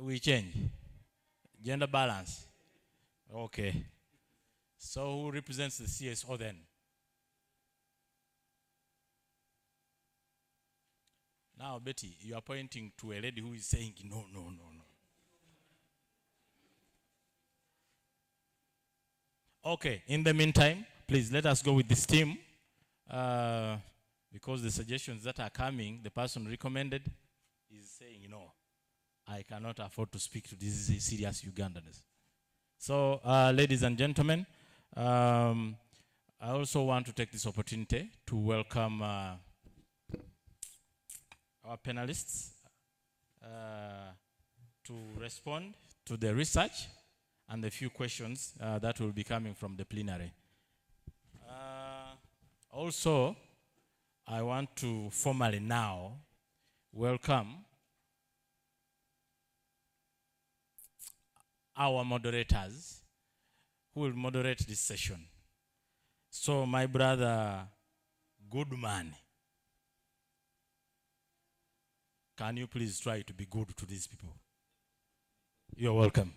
We change. Gender balance. Okay. So who represents the CSO then? Now, Betty, you are pointing to a lady who is saying no, no, no, no. Okay, in the meantime, please let us go with this team. Because the suggestions that are coming, the person recommended is saying, no, I cannot afford to speak to these serious Ugandans. So, ladies and gentlemen, I also want to take this opportunity to welcome our panelists to respond to the research and the few questions that will be coming from the plenary. Also, I want to formally now welcome our moderators who will moderate this session. So my brother, Goodman, can you please try to be good to these people? You're welcome.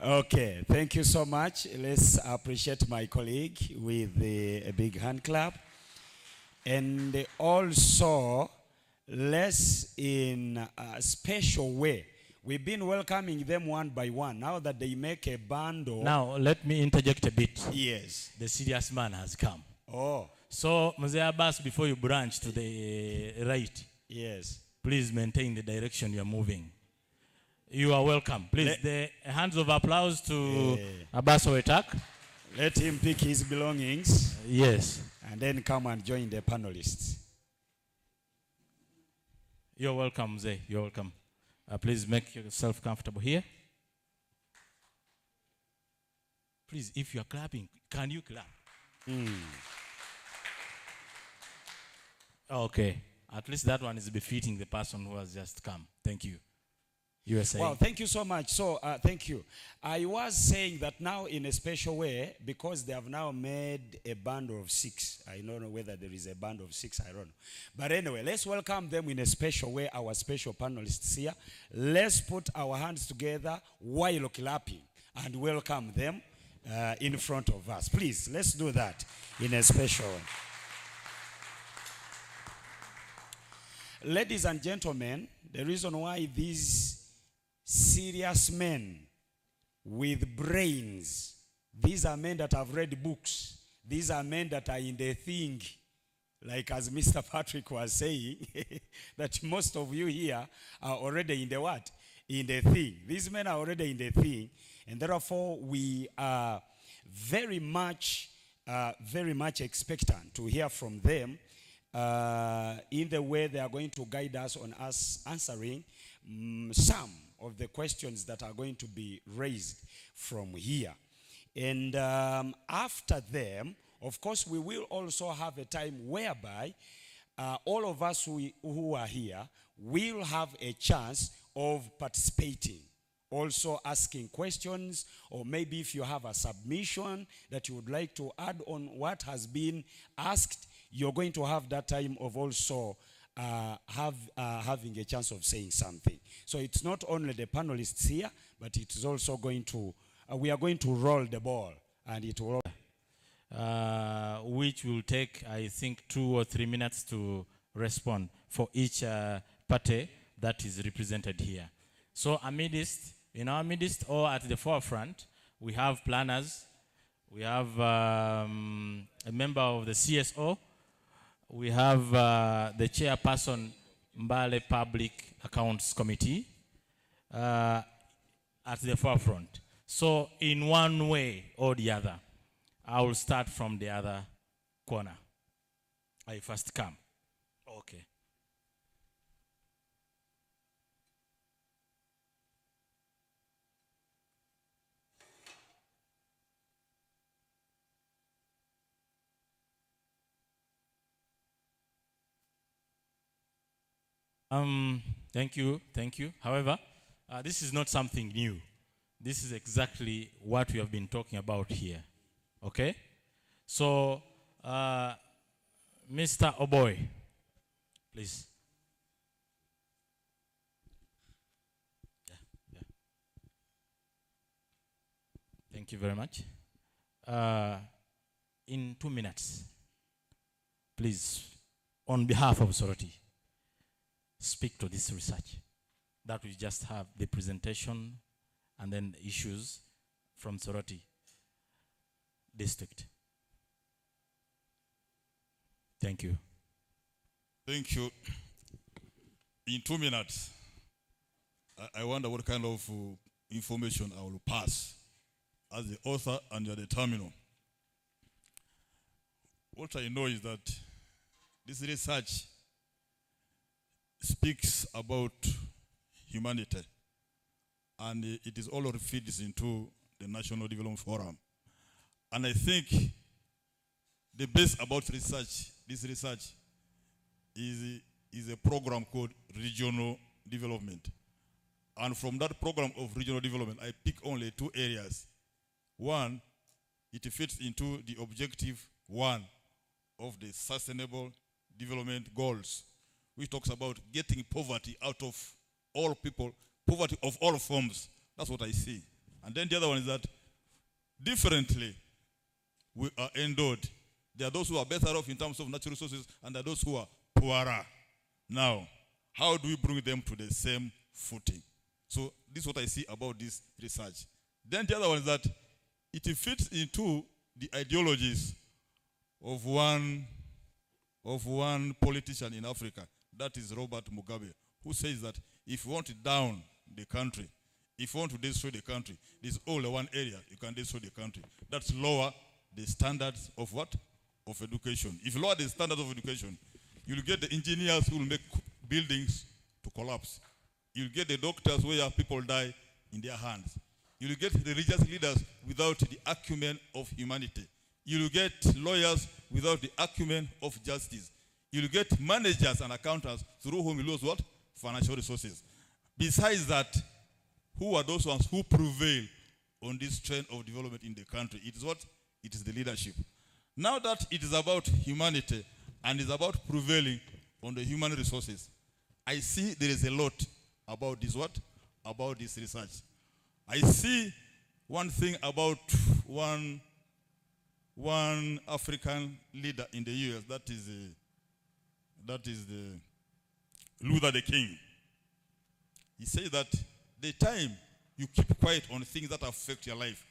Okay, thank you so much. Let's appreciate my colleague with a big hand clap. And also, let's in a special way. We've been welcoming them one by one. Now that they make a bundle. Now, let me interject a bit. Yes. The serious man has come. Oh. So, Mzee Abbas, before you branch to the right, yes, please maintain the direction you're moving. You are welcome. Please, the hands of applause to Abbas Oetak. Let him pick his belongings. Yes. And then come and join the panelists. You're welcome, Mzee. You're welcome. Please make yourself comfortable here. Please, if you are clapping, can you clap? Okay. At least that one is befitting the person who has just come. Thank you. You were saying? Well, thank you so much. So, thank you. I was saying that now in a special way, because they have now made a band of 6. I don't know whether there is a band of 6, I don't know. But anyway, let's welcome them in a special way, our special panelists here. Let's put our hands together while clapping and welcome them in front of us. Please, let's do that in a special way. Ladies and gentlemen, the reason why these serious men with brains, these are men that have read books, these are men that are in the thing, like as Mr. Patrick was saying, that most of you here are already in the what? In the thing. These men are already in the thing, and therefore we are very much expectant to hear from them in the way they are going to guide us on us answering some of the questions that are going to be raised from here. And after them, of course, we will also have a time whereby all of us who are here will have a chance of participating, also asking questions, or maybe if you have a submission that you would like to add on what has been asked, you're going to have that time of also having a chance of saying something. So it's not only the panelists here, but it is also going to, we are going to roll the ball, and it will which will take, I think, 2 or 3 minutes to respond for each party that is represented here. So in our midst or at the forefront, we have planners, we have a member of the CSO, we have the chairperson, Mbale Public Accounts Committee, at the forefront. So in one way or the other, I will start from the other corner. I first come. Okay. Thank you. However, this is not something new. This is exactly what we have been talking about here. Okay? So, Mr. Oboy, please. Thank you very much. In 2 minutes, please, on behalf of Soroti, speak to this research that we just have, the presentation and then the issues from Soroti district. Thank you. Thank you. In 2 minutes, I wonder what kind of information I will pass as the author and the terminal. What I know is that this research speaks about humanity, and it is all feeds into the National Development Forum. And I think the best about research, this research, is a program called Regional Development. And from that program of regional development, I pick only 2 areas. One, it fits into the objective 1 of the Sustainable Development Goals, which talks about getting poverty out of all people, poverty of all forms. That's what I see. And then the other one is that differently we are endowed. There are those who are better off in terms of natural resources, and there are those who are poorer. Now, how do we bring them to the same footing? So this is what I see about this research. Then the other one is that it fits into the ideologies of one politician in Africa, that is Robert Mugabe, who says that if you want to down the country, if you want to destroy the country, there's only one area you can destroy the country. That's lower the standards of what? Of education. If you lower the standards of education, you'll get the engineers who will make buildings to collapse. You'll get the doctors where people die in their hands. You'll get the religious leaders without the acumen of humanity. You'll get lawyers without the acumen of justice. You'll get managers and accountants through whom you lose what? Financial resources. Besides that, who are those ones who prevail on this trend of development in the country? It is what? It is the leadership. Now that it is about humanity and is about prevailing on the human resources, I see there is a lot about this what? About this research. I see one thing about one African leader in the US, that is the Luther the King. He says that the time you keep quiet on things that affect your life,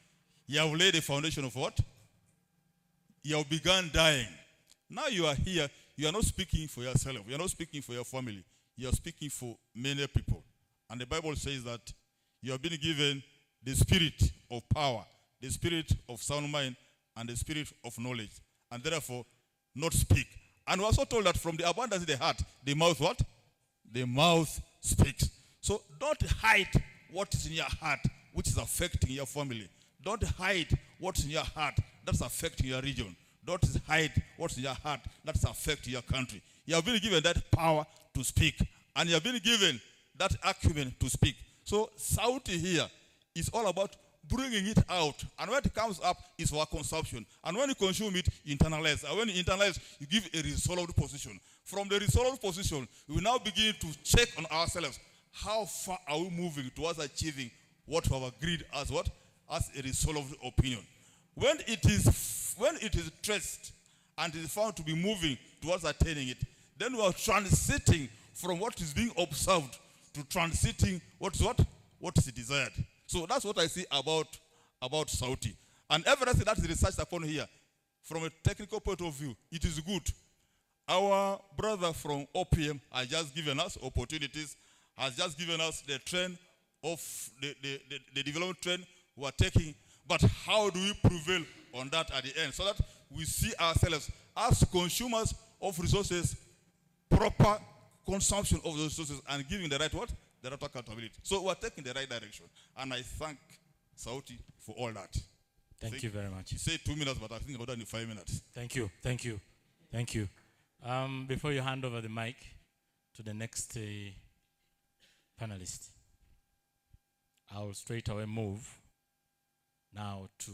you have laid the foundation of what? You have begun dying. Now you are here, you are not speaking for yourself, you are not speaking for your family, you are speaking for many people. And the Bible says that you have been given the spirit of power, the spirit of sound mind, and the spirit of knowledge. And therefore, not speak. And we're also told that from the abundance of the heart, the mouth what? The mouth speaks. So don't hide what is in your heart, which is affecting your family. Don't hide what's in your heart that's affecting your region. Don't hide what's in your heart that's affecting your country. You have been given that power to speak. And you have been given that acumen to speak. So Sauti here is all about bringing it out. And when it comes up, it's for consumption. And when you consume it, you internalize. And when you internalize, you give a resolved position. From the resolved position, we now begin to check on ourselves. How far are we moving towards achieving what we have agreed as what? As a resolved opinion. When it is traced and is found to be moving towards attaining it, then we are transiting from what is being observed to transiting what is desired. So that's what I see about Sauti. And everything that is researched upon here, from a technical point of view, it is good. Our brother from OPM has just given us opportunities, has just given us the trend of the development trend we are taking. But how do we prevail on that at the end so that we see ourselves as consumers of resources, proper consumption of those resources, and giving the right what? The right accountability. So we're taking the right direction. And I thank Sauti for all that. Thank you very much. You say 2 minutes, but I think I've done in 5 minutes. Thank you. Thank you. Thank you. Before you hand over the mic to the next panelist, I'll straight away move now to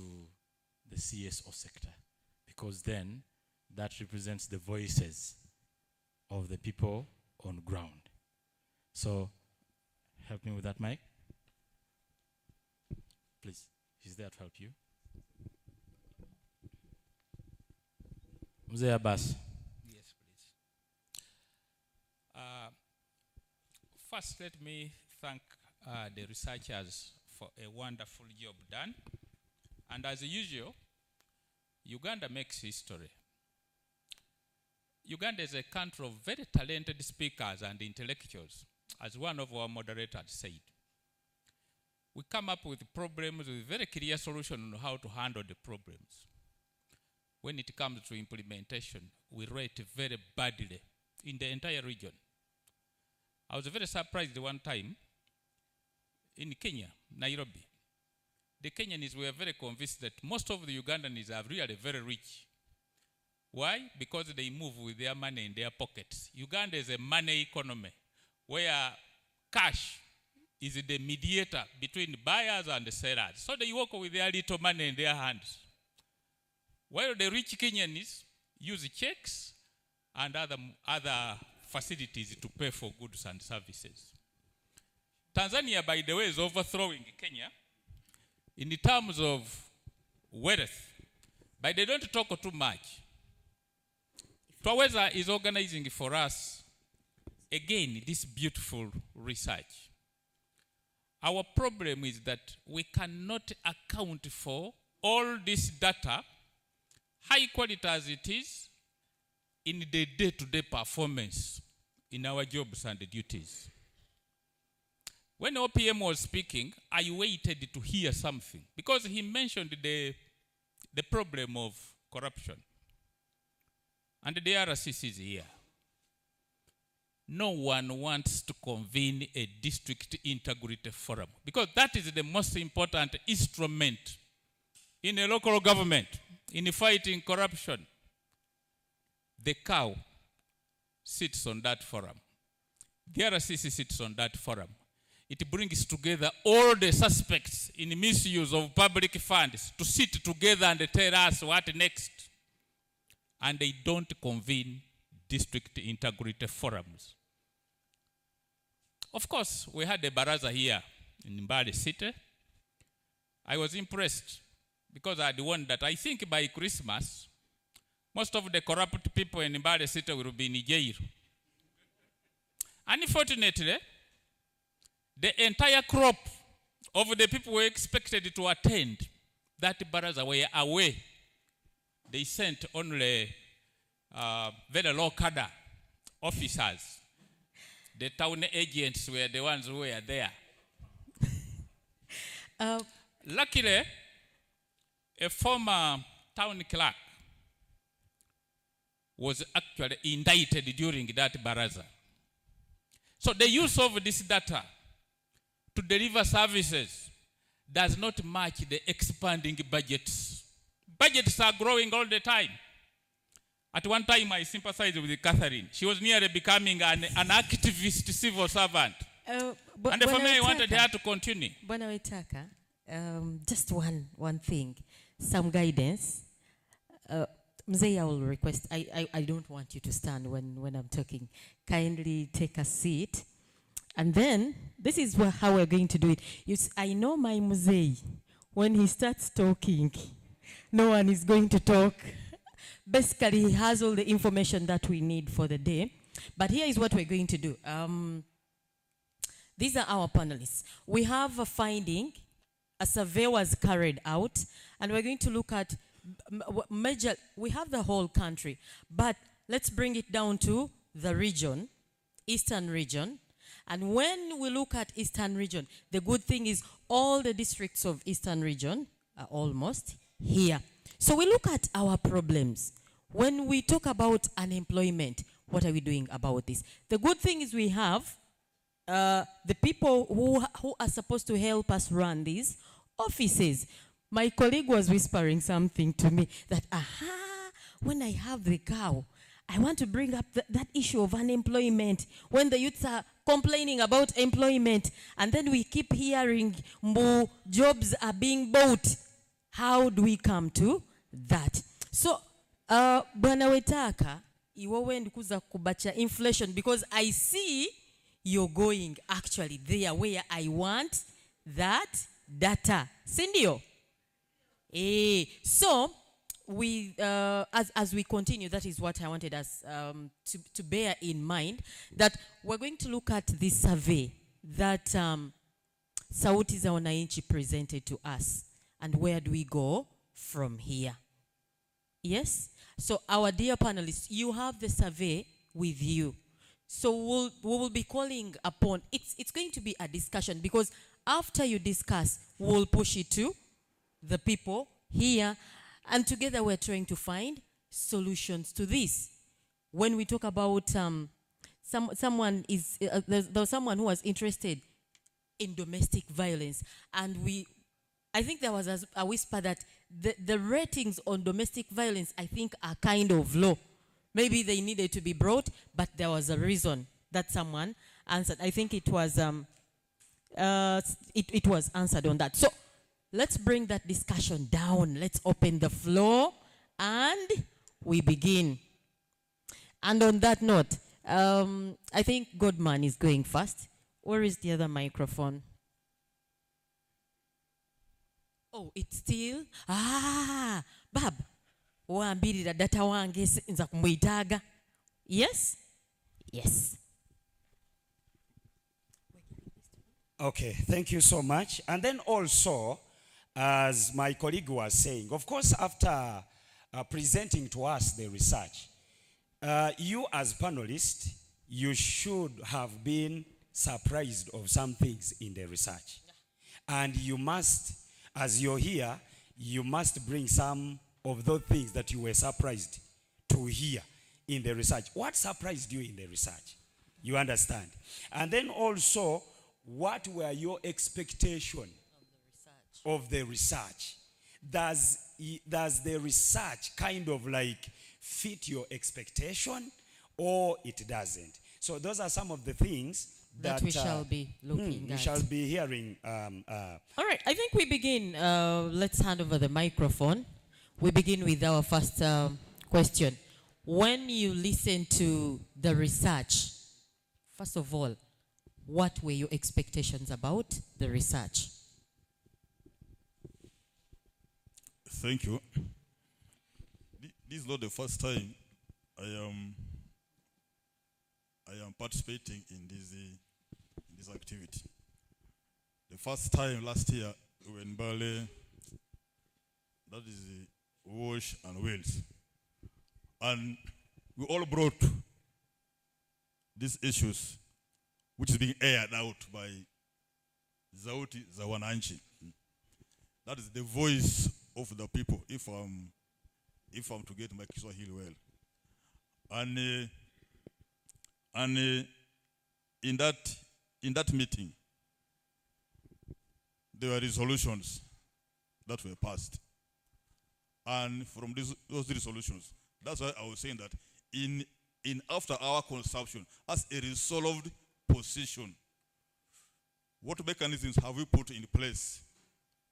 the CSO sector, because then that represents the voices of the people on ground. So help me with that mic. Please. He's there to help you. Mzee Abbas. Yes, please. First, let me thank the researchers for a wonderful job done. And as usual, Uganda makes history. Uganda is a country of very talented speakers and intellectuals, as one of our moderators said. We come up with problems with very clear solution on how to handle the problems. When it comes to implementation, we rate very badly in the entire region. I was very surprised one time in Kenya, Nairobi. The Kenyans were very convinced that most of the Ugandans are really very rich. Why? Because they move with their money in their pockets. Uganda is a money economy where cash is the mediator between buyers and sellers. So they work with their little money in their hands. While the rich Kenyans use checks and other facilities to pay for goods and services. Tanzania, by the way, is overthrowing Kenya in terms of wealth, but they don't talk too much. Twaweza is organizing for us, again, this beautiful research. Our problem is that we cannot account for all this data, high quality as it is, in the day-to-day performance in our jobs and duties. When OPM was speaking, I waited to hear something because he mentioned the problem of corruption. And the RCC is here. No one wants to convene a district integrity forum because that is the most important instrument in a local government in fighting corruption. The cow sits on that forum. The RCC sits on that forum. It brings together all the suspects in misuse of public funds to sit together and tell us what next. And they don't convene district integrity forums. Of course, we had a baraza here in Mbale City. I was impressed because I had warned that I think by Christmas, most of the corrupt people in Mbale City will be in jail. Unfortunately, the entire crop of the people who were expected to attend that baraza were away. They sent only very low cadre officers. The town agents were the ones who were there. Luckily, a former town clerk was actually indicted during that baraza. So the use of this data to deliver services does not match the expanding budgets. Budgets are growing all the time. At one time, I sympathized with Catherine. She was nearly becoming an activist civil servant. And for me, I wanted her to continue. Bwana Wetaka, just one thing, some guidance. Mzee, I will request, I don't want you to stand when I'm talking. Kindly take a seat. And then, this is how we're going to do it. I know my Mzee, when he starts talking, no one is going to talk. Basically, he has all the information that we need for the day. But here is what we're going to do. These are our panelists. We have a finding. A survey was carried out. And we're going to look at major. We have the whole country. But let's bring it down to the region, Eastern region. And when we look at Eastern region, the good thing is all the districts of Eastern region are almost here. So we look at our problems. When we talk about unemployment, what are we doing about this? The good thing is we have the people who are supposed to help us run these offices. My colleague was whispering something to me that, when I have the cow, I want to bring up that issue of unemployment. When the youths are complaining about employment, and then we keep hearing more jobs are being bought. How do we come to that? So, Bwana Wetaka, iwo wendi kuza kubacha inflation, because I see you're going actually there where I want that data. Sindio? So, as we continue, that is what I wanted us to bear in mind, that we're going to look at this survey that Sauti za Wananchi presented to us, and where do we go from here? Yes? So our dear panelists, you have the survey with you. So we will be calling upon, it's going to be a discussion, because after you discuss, we'll push it to the people here, and together we're trying to find solutions to this. When we talk about someone is, there was someone who was interested in domestic violence, and I think there was a whisper that the ratings on domestic violence, I think, are kind of low. Maybe they needed to be brought, but there was a reason that someone answered. I think it was it was answered on that. So let's bring that discussion down. Let's open the floor and we begin. And on that note, I think Godman is going first. Where is the other microphone? Oh, it's still. Bab. Waambirira data wange nza kumwitaga. Yes? Yes. Okay, thank you so much. And then also, as my colleague was saying, of course, after presenting to us the research, you as panelists, you should have been surprised of some things in the research. And you must, as you're here, you must bring some of those things that you were surprised to hear in the research. What surprised you in the research? You understand? And then also, what were your expectations of the research? Does the research kind of like fit your expectation, or it doesn't? So those are some of the things that we shall be looking at. We shall be hearing. All right, I think we begin. Let's hand over the microphone. We begin with our first question. When you listen to the research, first of all, what were your expectations about the research? Thank you. This is not the first time I am participating in this activity. The first time last year when Bale, that is Wash and Wales, and we all brought these issues which is being aired out by Sauti za Wananchi. That is the voice of the people, if I'm to get my Kiswahili well. And in that meeting, there were resolutions that were passed. And from those resolutions, that's why I was saying that in after our consumption, as a resolved position, what mechanisms have we put in place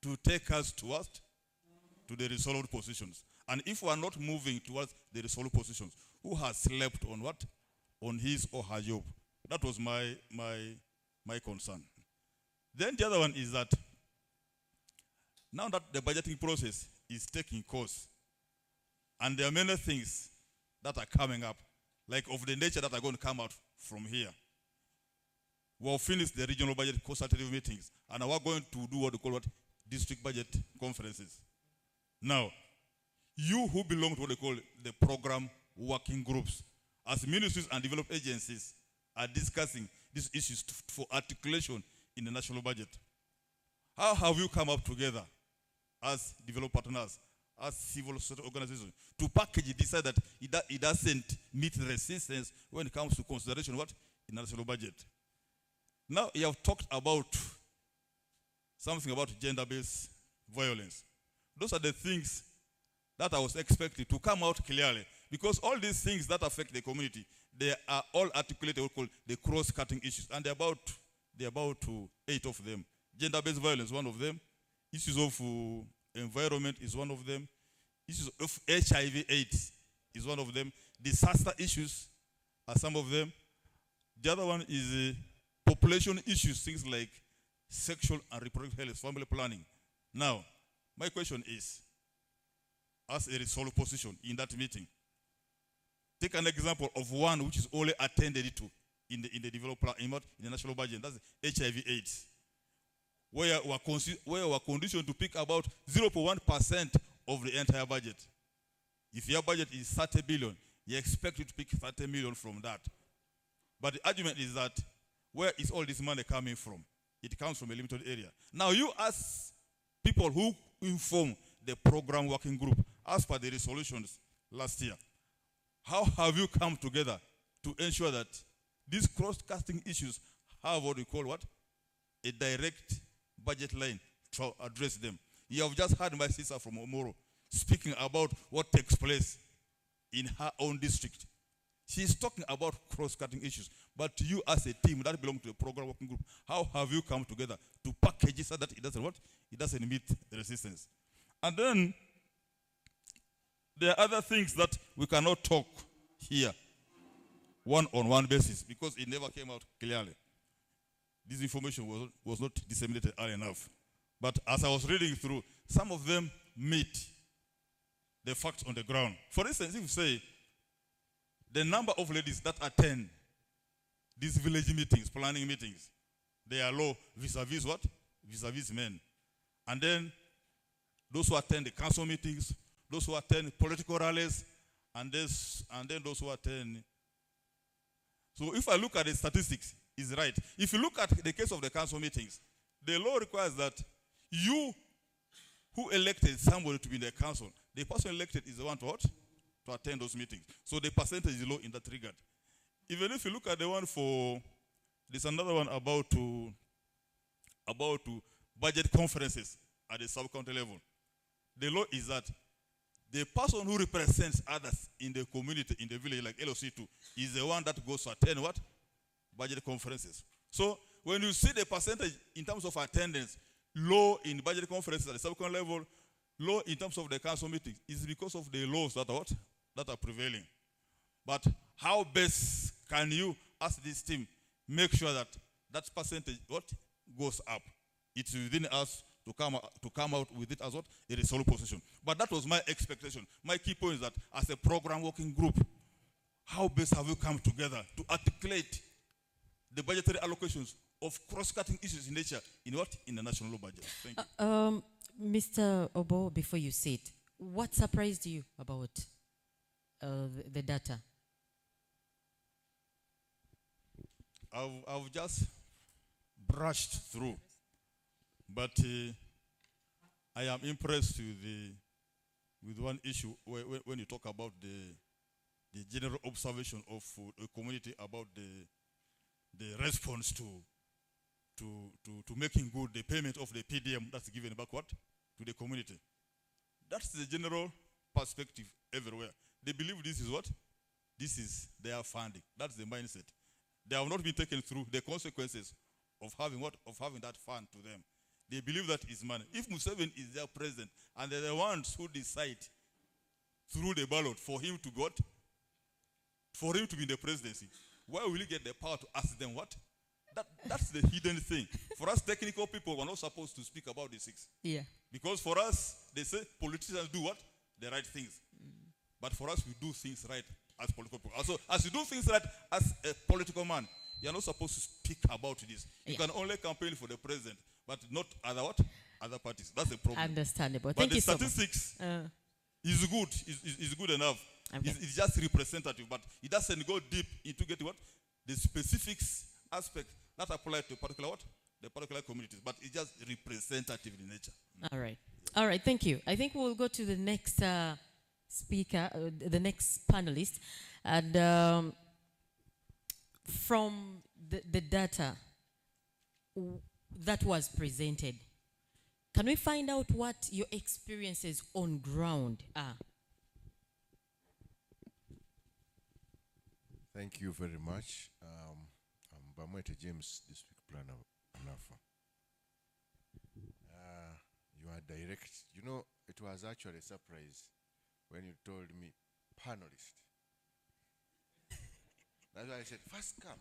to take us towards to the resolved positions? And if we are not moving towards the resolved positions, who has slept on what? On his or her job. That was my concern. Then the other one is that now that the budgeting process is taking course, and there are many things that are coming up, like of the nature that are going to come out from here. We'll finish the regional budget consultative meetings, and we're going to do what we call district budget conferences. Now, you who belong to what they call the program working groups, as ministries and development agencies, are discussing these issues for articulation in the national budget. How have you come up together as development partners, as civil society organizations, to package it, decide that it doesn't meet the resistance when it comes to consideration in the national budget? Now, you have talked about something about gender-based violence. Those are the things that I was expecting to come out clearly, because all these things that affect the community, they are all articulated, what we call the cross-cutting issues, and they're about 8 of them. Gender-based violence, one of them. Issues of environment is one of them. Issues of HIV/AIDS is one of them. Disaster issues are some of them. The other one is population issues, things like sexual and reproductive health, family planning. Now, my question is, as a resolved position in that meeting. Take an example of one which is only attended to in the developer in the national budget. That's HIV/AIDS, where we're conditioned to pick about 0.1% of the entire budget. If your budget is 30 billion, you expect you to pick 30 million from that. But the argument is that where is all this money coming from? It comes from a limited area. Now you ask people who inform the program working group, as per the resolutions last year, how have you come together to ensure that these cross-cutting issues have what we call what? A direct budget line to address them. You have just heard my sister from Omoro speaking about what takes place in her own district. She's talking about cross-cutting issues. But you as a team that belongs to the program working group, how have you come together to package it so that it doesn't what? It doesn't meet the resistance. And then there are other things that we cannot talk here one-on-one basis because it never came out clearly. This information was not disseminated early enough. But as I was reading through, some of them meet the facts on the ground. For instance, if you say the number of ladies that attend these village meetings, planning meetings, they are low vis-a-vis what? Vis-a-vis men. And then those who attend the council meetings, those who attend political rallies, and then those who attend. So if I look at the statistics, it's right. If you look at the case of the council meetings, the law requires that you who elected somebody to be in the council, the person elected is the one to what? To attend those meetings. So the percentage is low in that regard. Even if you look at the one for, there's another one about to budget conferences at the sub-county level. The law is that the person who represents others in the community, in the village, like LOC2, is the one that goes to attend what? Budget conferences. So when you see the percentage in terms of attendance, low in budget conferences at the sub-county level, low in terms of the council meetings, is because of the laws that are what? That are prevailing. But how best can you, as this team, make sure that that percentage what? Goes up? It's within us to come out with it as what? A resolved position. But that was my expectation. My key point is that as a program working group, how best have you come together to articulate the budgetary allocations of cross-cutting issues in nature in what? In the national budget. Thank you. Mr. Obo, before you say it, what surprised you about the data? I've just brushed through, but I am impressed with one issue when you talk about the general observation of a community about the response to making good the payment of the PDM that's given back what? To the community. That's the general perspective everywhere. They believe this is what? This is their funding. That's the mindset. They have not been taken through the consequences of having what? Of having that fund to them. They believe that is money. If Museveni is their president and they're the ones who decide through the ballot for him to what? For him to be in the presidency, why will he get the power to ask them what? That's the hidden thing. For us technical people, we're not supposed to speak about these things. Yeah. Because for us, they say politicians do what? The right things. But for us, we do things right as political people. Also, as you do things right as a political man, you're not supposed to speak about this. You can only campaign for the president, but not other what? Other parties. That's the problem. Understandable. But Thank the you so much. statistics is good. Is good enough. Okay. It's just representative, but it doesn't go deep into getting what? The specifics aspect that apply to particular what? The particular communities. But it's just representative in nature. All right. All right. Thank you. I think we'll go to the next speaker, the next panelist. And from the data that was presented, can we find out what your experiences on ground are? Thank you very much. I'm Bamwete James, District Planner, Anafa. You are direct. You know, it was actually a surprise when you told me panelist. That's why I said, first come.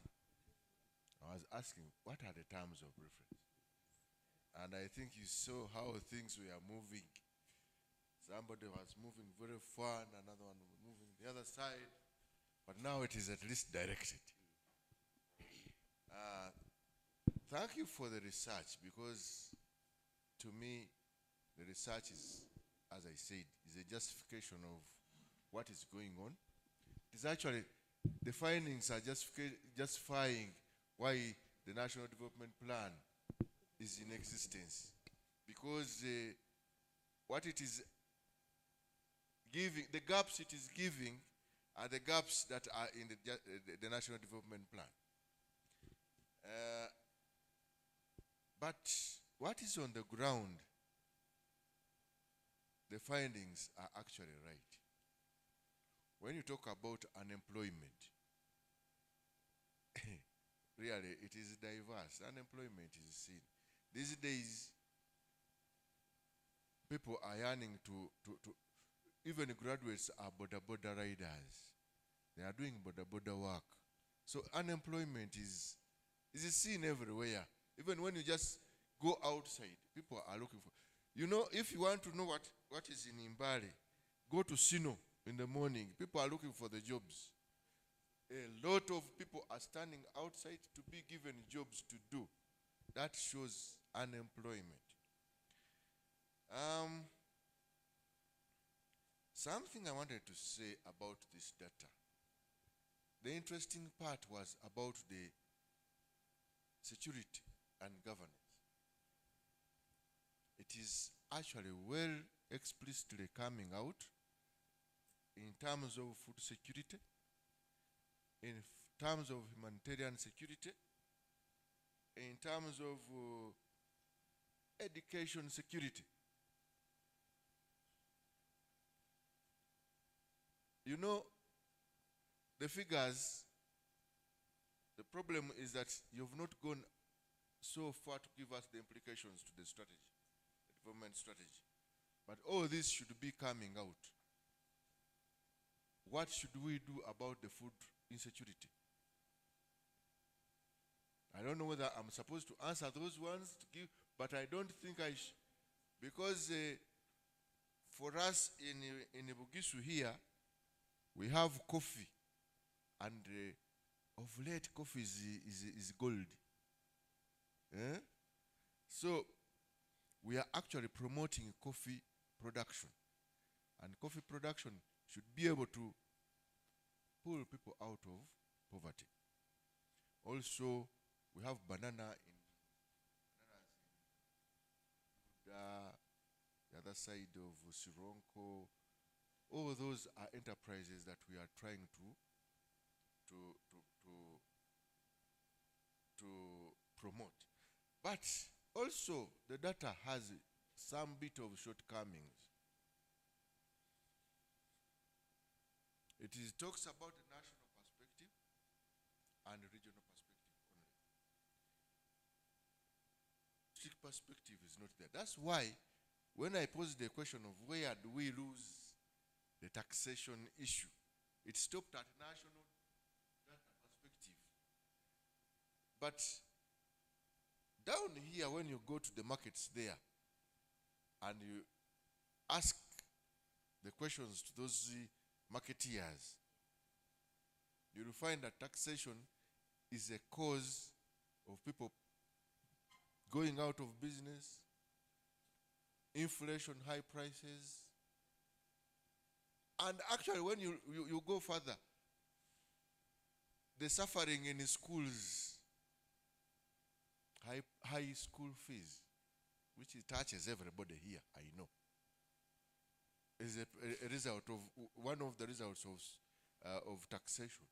I was asking, what are the terms of reference? And I think you saw how things were moving. Somebody was moving very far and another one moving the other side. But now it is at least directed. Thank you for the research, because to me, the research is, as I said, is a justification of what is going on. It is actually, the findings are justifying why the National Development Plan is in existence. Because what it is giving, the gaps it is giving are the gaps that are in the National Development Plan. But what is on the ground, the findings are actually right. When you talk about unemployment, really it is diverse. Unemployment is seen. These days, people are yearning to even graduates are border riders. They are doing border work. So unemployment is seen everywhere. Even when you just go outside, people are looking for. You know, if you want to know what is in Imbali, go to Sino in the morning. People are looking for the jobs. A lot of people are standing outside to be given jobs to do. That shows unemployment. Something I wanted to say about this data. The interesting part was about the security and governance. It is actually well explicitly coming out in terms of food security, in terms of humanitarian security, in terms of education security. You know, the figures, the problem is that you've not gone so far to give us the implications to the strategy, the development strategy. But all this should be coming out. What should we do about the food insecurity? I don't know whether I'm supposed to answer those ones to give, but I don't think I should, because for us in Bugisu here, we have coffee, and of late coffee is gold. So we are actually promoting coffee production, and coffee production should be able to pull people out of poverty. Also, we have bananas in the other side of Sironko. All those are enterprises that we are trying to promote. But also, the data has some bit of shortcomings. It talks about the national perspective and the regional perspective only. Strict perspective is not there. That's why when I posed the question of where do we lose the taxation issue, it stopped at national data perspective. But down here, when you go to the markets there and you ask the questions to those marketeers, you'll find that taxation is a cause of people going out of business, inflation, high prices. And actually, when you go further, the suffering in schools, high school fees, which touches everybody here, I know, is a result of one of the results of taxation.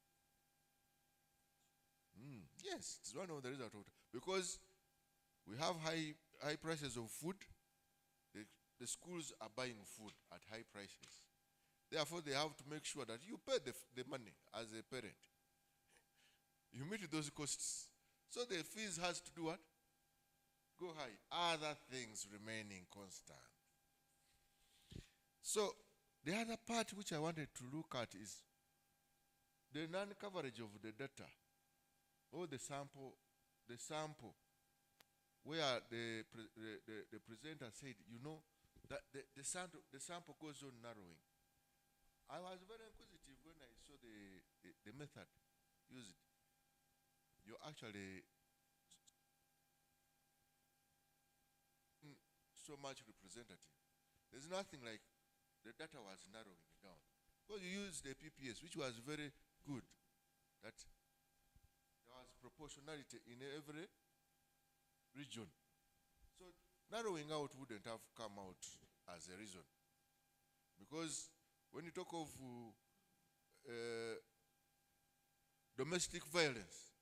Yes, it's one of the results of, because we have high prices of food. The schools are buying food at high prices. Therefore, they have to make sure that you pay the money as a parent. You meet those costs. So the fees has to do what? Go high. Other things remaining constant. So the other part which I wanted to look at is the non-coverage of the data, or the sample, where the presenter said, you know, the sample goes on narrowing. I was very inquisitive when I saw the method used. You actually so much representative. There's nothing like the data was narrowing down. Because you used the PPS, which was very good. That there was proportionality in every region. So narrowing out wouldn't have come out as a reason. Because when you talk of domestic violence,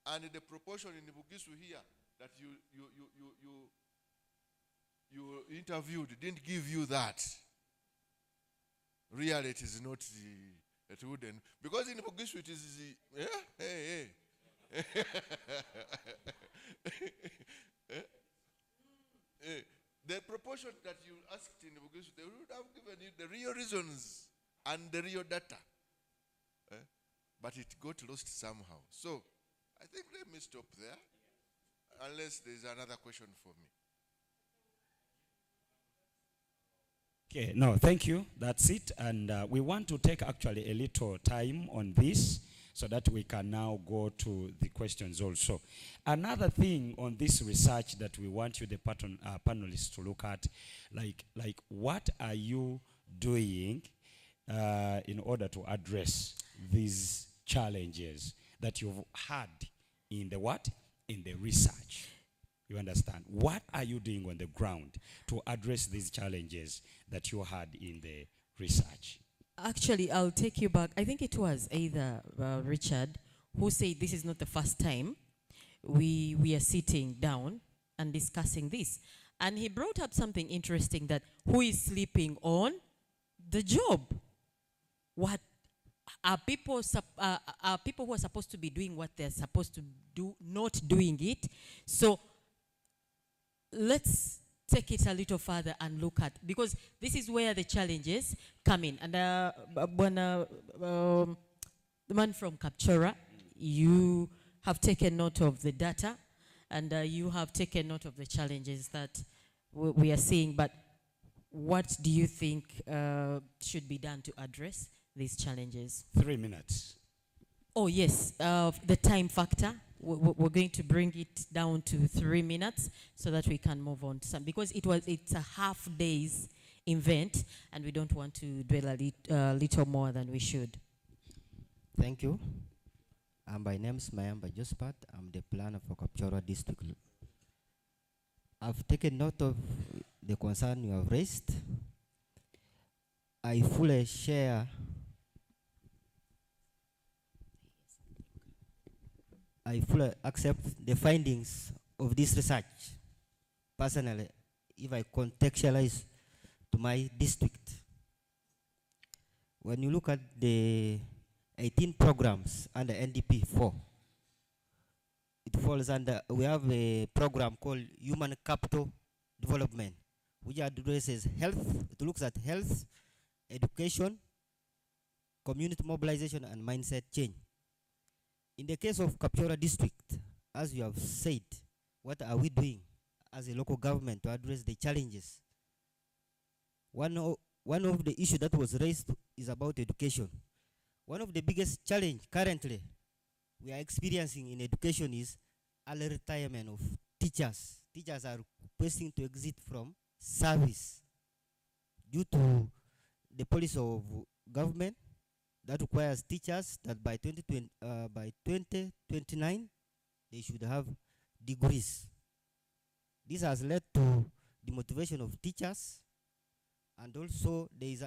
and the proportion in the Bugisu here that you interviewed didn't give you that. Really, it is not it wouldn't, because in Bugisu it is the proportion that you asked in Bugisu, they would have given you the real reasons and the real data. But it got lost somehow. So I think let me stop there, unless there's another question for me. Okay, no, thank you. That's it. And we want to take actually a little time on this so that we can now go to the questions also. Another thing on this research that we want you, the panelists, to look at, like what are you doing in order to address these challenges that you've had in the what? In the research. You understand? What are you doing on the ground to address these challenges that you had in the research? Actually, I'll take you back. I think it was either Richard who said this is not the first time we are sitting down and discussing this. And he brought up something interesting, that who is sleeping on the job? What are people who are supposed to be doing what they're supposed to do, not doing it? So let's take it a little further and look at, because this is where the challenges come in. And the man from Captura, you have taken note of the data, and you have taken note of the challenges that we are seeing. But what do you think should be done to address these challenges? 3 minutes. Oh yes, the time factor. We're going to bring it down to 3 minutes so that we can move on to some, because it's a half day's event and we don't want to dwell a little more than we should. Thank you. My name is Mayamba Jospat. I'm the planner for Kapchorwa district. I've taken note of the concern you have raised. I fully share accept the findings of this research. Personally, if I contextualize to my district, when you look at the 18 programs under NDP 4, it falls under, we have a program called Human Capital Development, which addresses health. It looks at health, education, community mobilization, and mindset change. In the case of Kapchorwa district, as you have said, what are we doing as a local government to address the challenges? One of the issues that was raised is about education. One of the biggest challenge currently we are experiencing in education is early retirement of teachers. Teachers are requesting to exit from service due to the policy of government that requires teachers that by 2029 they should have degrees. This has led to the motivation of teachers, and also there is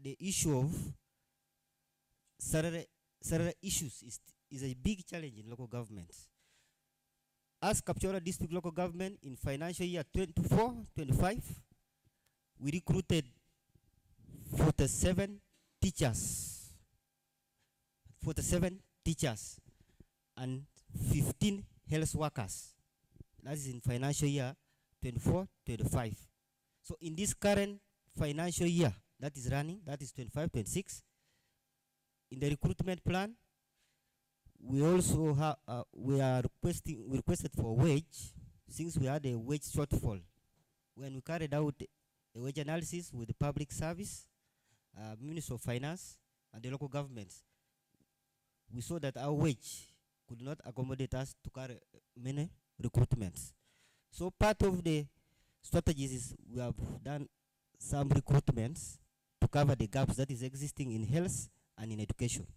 the issue of salary issues is a big challenge in local governments. As Kapchorwa district local government in financial year 24-25, we recruited 47 teachers and 15 health workers. That is in financial year 24-25. So in this current financial year that is running, that is 25-26, in the recruitment plan, we also have we requested for wage, since we had a wage shortfall. When we carried out a wage analysis with the public service, Ministry of Finance, and the local governments. We saw that our wage could not accommodate us to carry many recruitments. So part of the strategies is we have done some recruitments to cover the gaps that is existing in health and in education.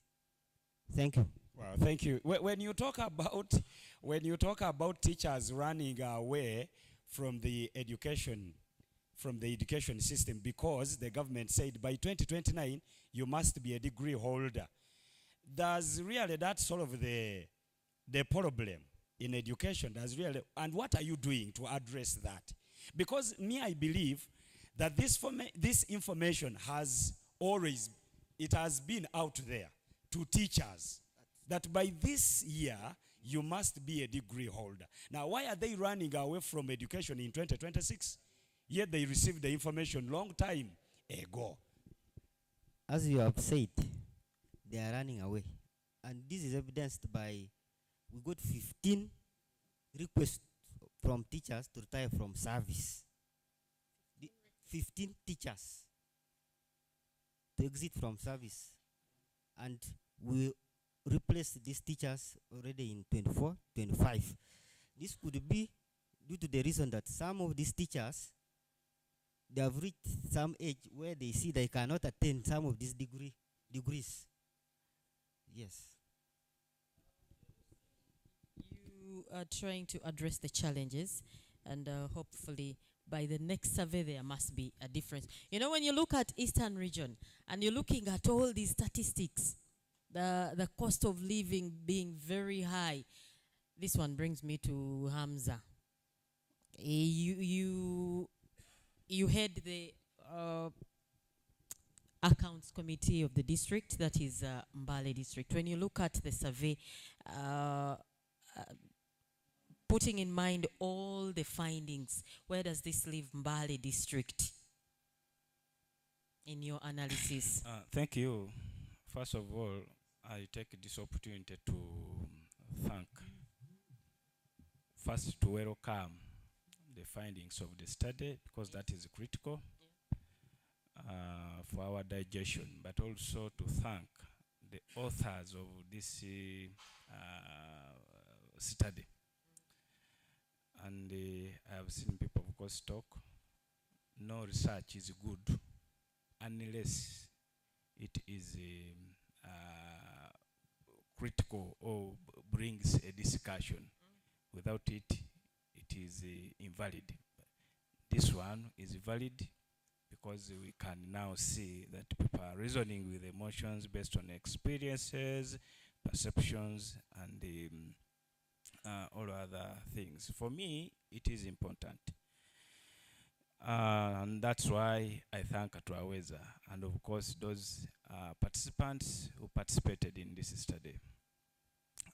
Thank you. Well, thank you. When you talk about teachers running away from the education system because the government said by 2029 you must be a degree holder, does really that solve the problem in education? Does really, and what are you doing to address that? Because me, I believe that this information has been out there to teachers that by this year you must be a degree holder. Now, why are they running away from education in 2026? Yet they received the information long time ago. As you have said, they are running away. And this is evidenced by, we got 15 requests from teachers to retire from service. 15 teachers to exit from service. And we replace these teachers already in 24, 25. This could be due to the reason that some of these teachers, they have reached some age where they see they cannot attain some of these degrees. Yes. You are trying to address the challenges, and hopefully by the next survey there must be a difference. You know, when you look at Eastern region and you're looking at all these statistics, the cost of living being very high, this one brings me to Hamza. You head the accounts committee of the district, that is Mbale district. When you look at the survey, putting in mind all the findings, where does this leave Mbale district in your analysis? Thank you. First of all, I take this opportunity to thank, first to welcome the findings of the study, because that is critical for our digestion, but also to thank the authors of this study. And I have seen people, of course, talk. No research is good unless it is critical or brings a discussion. Without it, it is invalid. This one is valid because we can now see that people are reasoning with emotions based on experiences, perceptions, and all other things. For me, it is important. And that's why I thank Twaweza and of course those participants who participated in this study.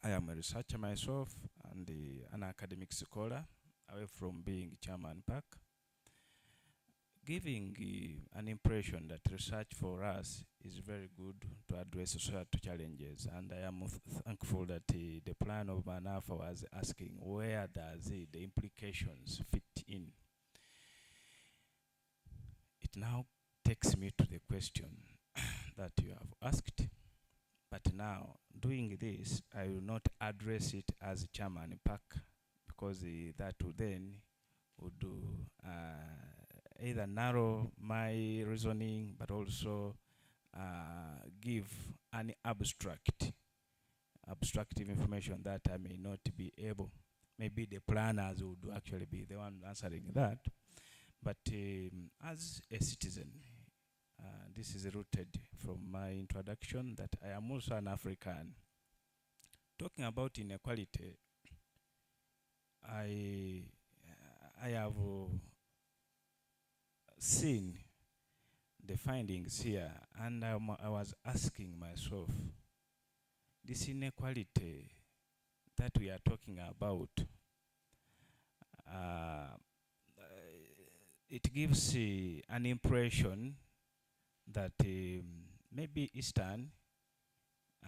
I am a researcher myself and an academic scholar, away from being chairman PAC, giving an impression that research for us is very good to address societal challenges. And I am thankful that the plan of Manafa was asking where does the implications fit in. It now takes me to the question that you have asked, but now doing this, I will not address it as chairman PAC, because that would then would either narrow my reasoning, but also give an abstractive information that I may not be able. Maybe the planners would actually be the one answering that. But as a citizen, this is rooted from my introduction that I am also an African. Talking about inequality, I have seen the findings here, and I was asking myself, this inequality that we are talking about, it gives an impression that maybe Eastern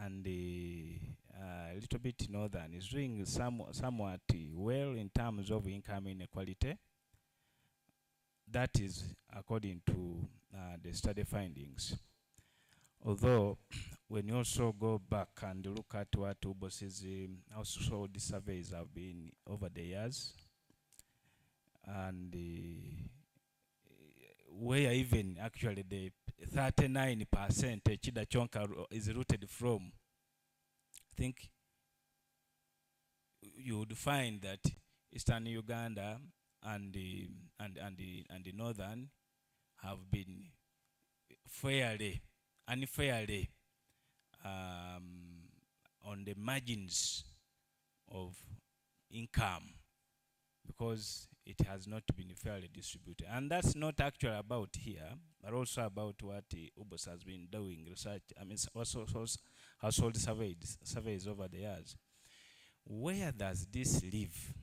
and a little bit Northern is doing somewhat well in terms of income inequality, that is according to the study findings. Although, when you also go back and look at what UBOS's household surveys have been over the years, and where even actually the 39% Chida Chonka is rooted from, I think you would find that Eastern Uganda and the Northern have been unfairly on the margins of income, because it has not been fairly distributed. And that's not actually about here, but also about what UBOS has been doing research, also household surveys over the years. Where does this leave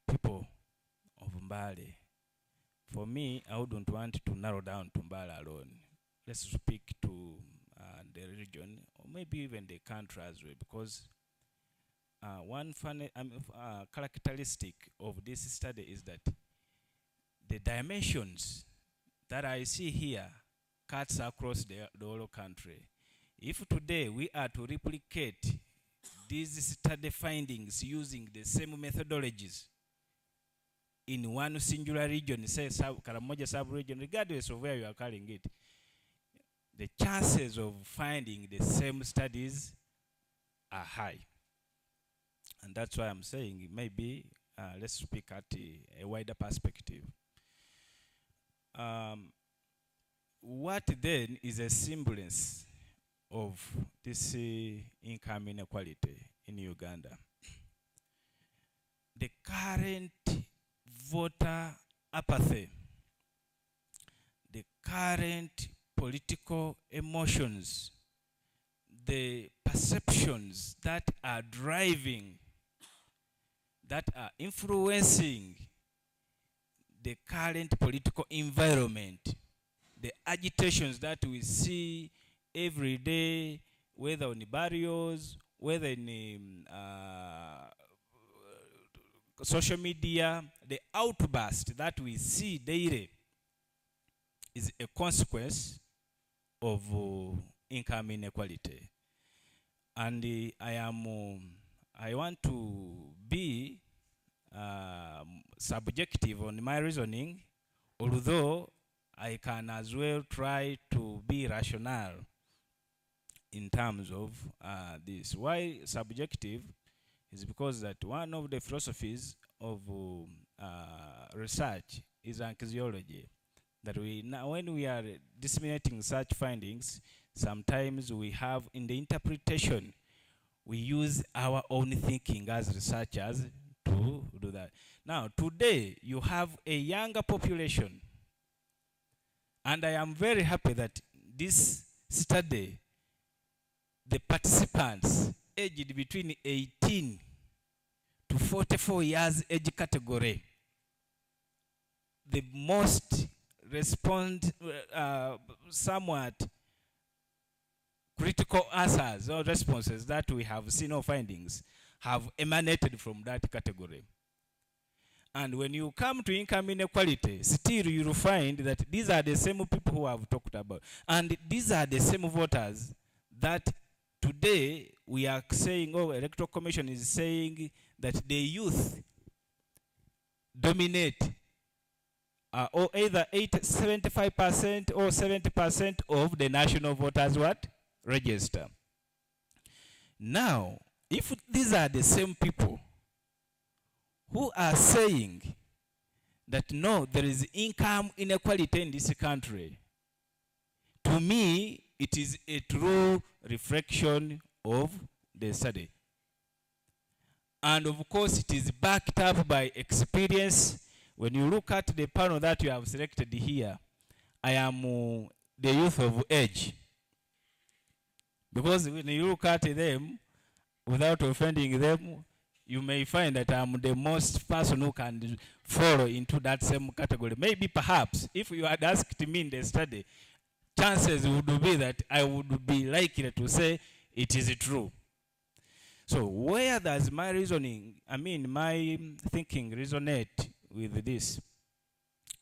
people of Mbale? For me, I wouldn't want to narrow down to Mbale alone. Let's speak to the region, or maybe even the country as well, because one funny characteristic of this study is that the dimensions that I see here cuts across the whole country. If today we are to replicate these study findings using the same methodologies in one singular region, say Karamoja sub-region, regardless of where you are carrying it, the chances of finding the same studies are high. And that's why I'm saying maybe let's speak at a wider perspective. What then is a semblance of this income inequality in Uganda? The current voter apathy, the current political emotions, the perceptions that are driving, that are influencing the current political environment, the agitations that we see every day, whether on the barrios, whether in social media, the outburst that we see daily is a consequence of income inequality. And I want to be subjective on my reasoning, although I can as well try to be rational in terms of this. Why subjective? Is because that one of the philosophies of research is anxiology. That when we are disseminating such findings, sometimes we have in the interpretation, we use our own thinking as researchers to do that. Now, today, you have a younger population, and I am very happy that this study, the participants aged between 18 to 44 years age category, the most somewhat critical answers or responses that we have seen or findings have emanated from that category. And when you come to income inequality, still you will find that these are the same people who have talked about. And these are the same voters that today we are saying, oh, Electoral Commission is saying that the youth dominate or either 75% or 70% of the national voters register. Now, if these are the same people who are saying that no, there is income inequality in this country, to me, it is a true reflection of the study. And of course, it is backed up by experience. When you look at the panel that you have selected here, I am the youth of age. Because when you look at them, without offending them, you may find that I'm the most person who can fall into that same category. Maybe perhaps, if you had asked me in the study, chances would be that I would be likely to say it is true. So where does my reasoning, my thinking resonate with this.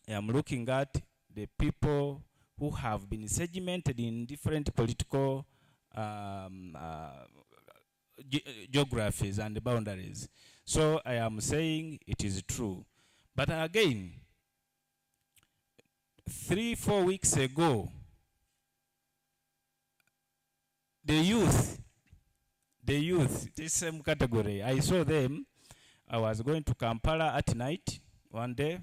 I am looking at the people who have been segmented in different political geographies and boundaries. So I am saying it is true. But again, 3-4 weeks ago, the youth, this same category, I saw them. I was going to Kampala at night one day.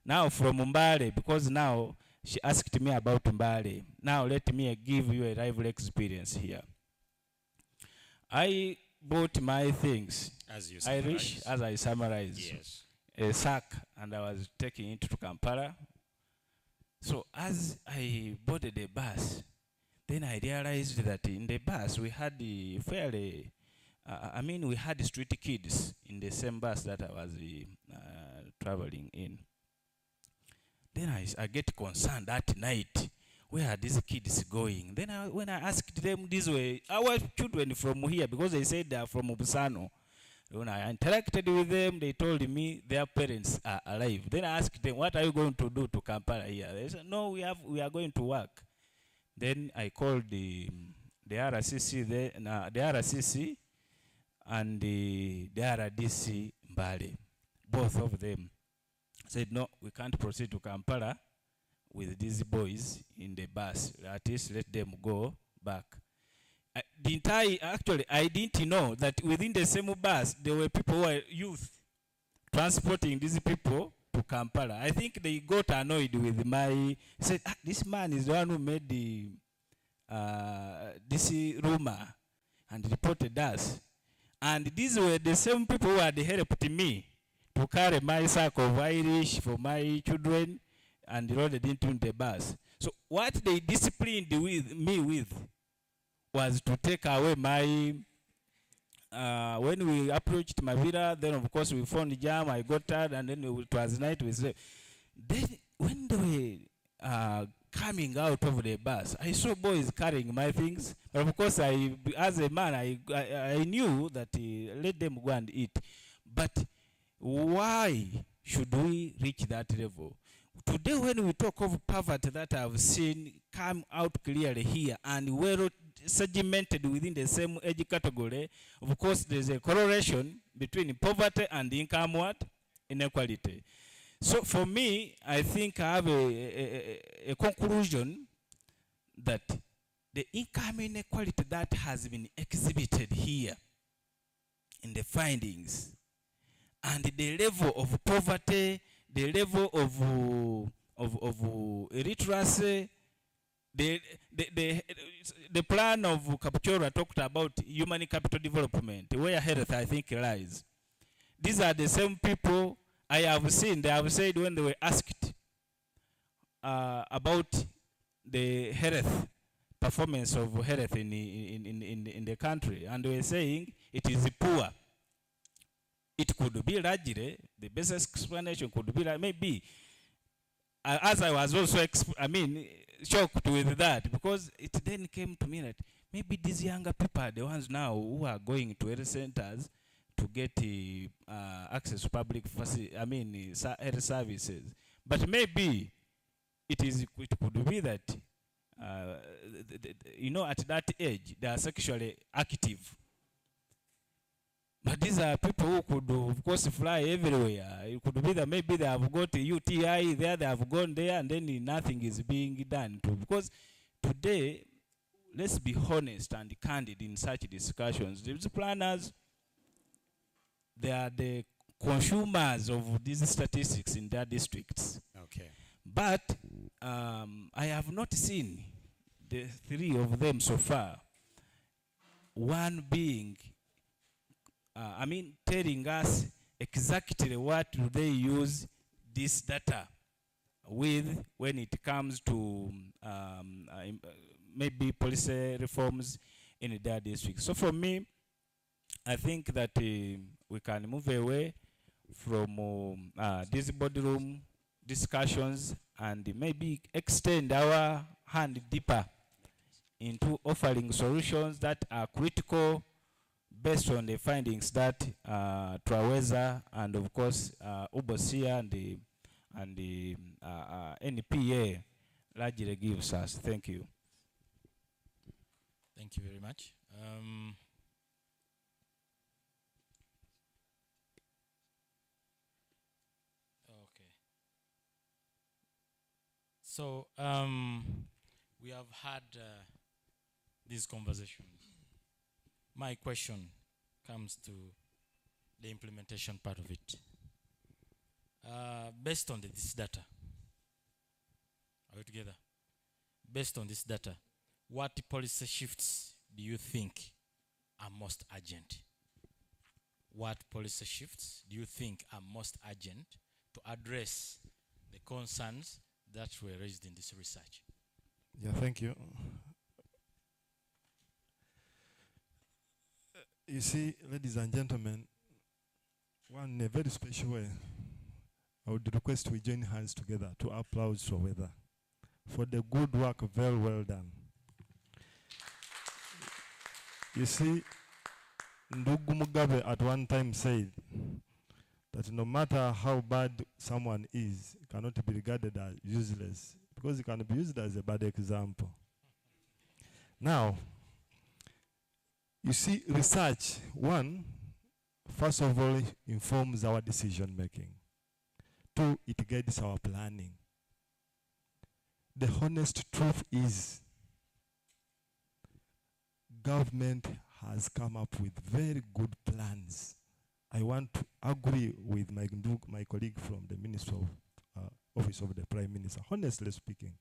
Now from Mbale, because now she asked me about Mbale. Now let me give you a rival experience here. I bought my things, As you Irish, summarize. as I summarize, Yes. a sack, and I was taking it to Kampala. So as I boarded the bus, then I realized that in the bus we had the fairly, we had street kids in the same bus that I was traveling in. Then I get concerned at night. Where are these kids going? Then when I asked them this way, our children from here, because they said they are from Busano. When I interacted with them, they told me their parents are alive. Then I asked them, what are you going to do to Kampala here? They said, no, we are going to work. Then I called the RCC, the RCC and the RDC Mbale. Both of them said, no, we can't proceed to Kampala with these boys in the bus. At least let them go back. Actually, I didn't know that within the same bus, there were people who were youth transporting these people to Kampala. I think they got annoyed with said, this man is the one who made this rumor and reported us. And these were the same people who had helped me to carry my sack of Irish for my children and loaded into the bus. So what they disciplined me with was to take away my, when we approached Mavira, then of course we found jam, I got tired, and then it was night, we slept. Then when they were coming out of the bus, I saw boys carrying my things, but of course as a man, I knew that let them go and eat. But why should we reach that level? Today when we talk of poverty that I've seen come out clearly here and well segmented within the same age category, of course there's a correlation between poverty and income inequality. So for me, I think I have a conclusion that the income inequality that has been exhibited here in the findings and the level of poverty, the level of illiteracy, the plan of Kapchora talked about human capital development, where health I think lies. These are the same people I have seen. They have said when they were asked about the health performance of health in the country, and they were saying it is poor. It could be largely, the best explanation could be like maybe, as I was also, shocked with that, because it then came to me that maybe these younger people are the ones now who are going to health centers to get access to public health services. But maybe it could be that, at that age, they are sexually active. But these are people who could, of course, fly everywhere. It could be that maybe they have got a UTI there, they have gone there, and then nothing is being done to. Because today, let's be honest and candid in such discussions. These planners, they are the consumers of these statistics in their districts. Okay. But I have not seen the three of them so far. One being telling us exactly what do they use this data with when it comes to maybe policy reforms in their district. So for me, I think that we can move away from these boardroom discussions and maybe extend our hand deeper into offering solutions that are critical based on the findings that Twaweza and of course Ubosia and the NPA largely gives us. Thank you. Thank you very much. Okay. So we have had these conversations. My question comes to the implementation part of it. Based on this data, are we together? Based on this data, what policy shifts do you think are most urgent? What policy shifts do you think are most urgent to address the concerns that were raised in this research? Yeah, thank you. You see, ladies and gentlemen, one in a very special way, I would request we join hands together to applaud Twaweza for the good work, very well done. You see, Ndugu Mugabe at one time said that no matter how bad someone is, it cannot be regarded as useless because it can be used as a bad example. Now, you see, research, one, first of all, informs our decision making. Two, it guides our planning. The honest truth is, government has come up with very good plans. I want to agree with my colleague from the Ministry of Office of the Prime Minister, honestly speaking.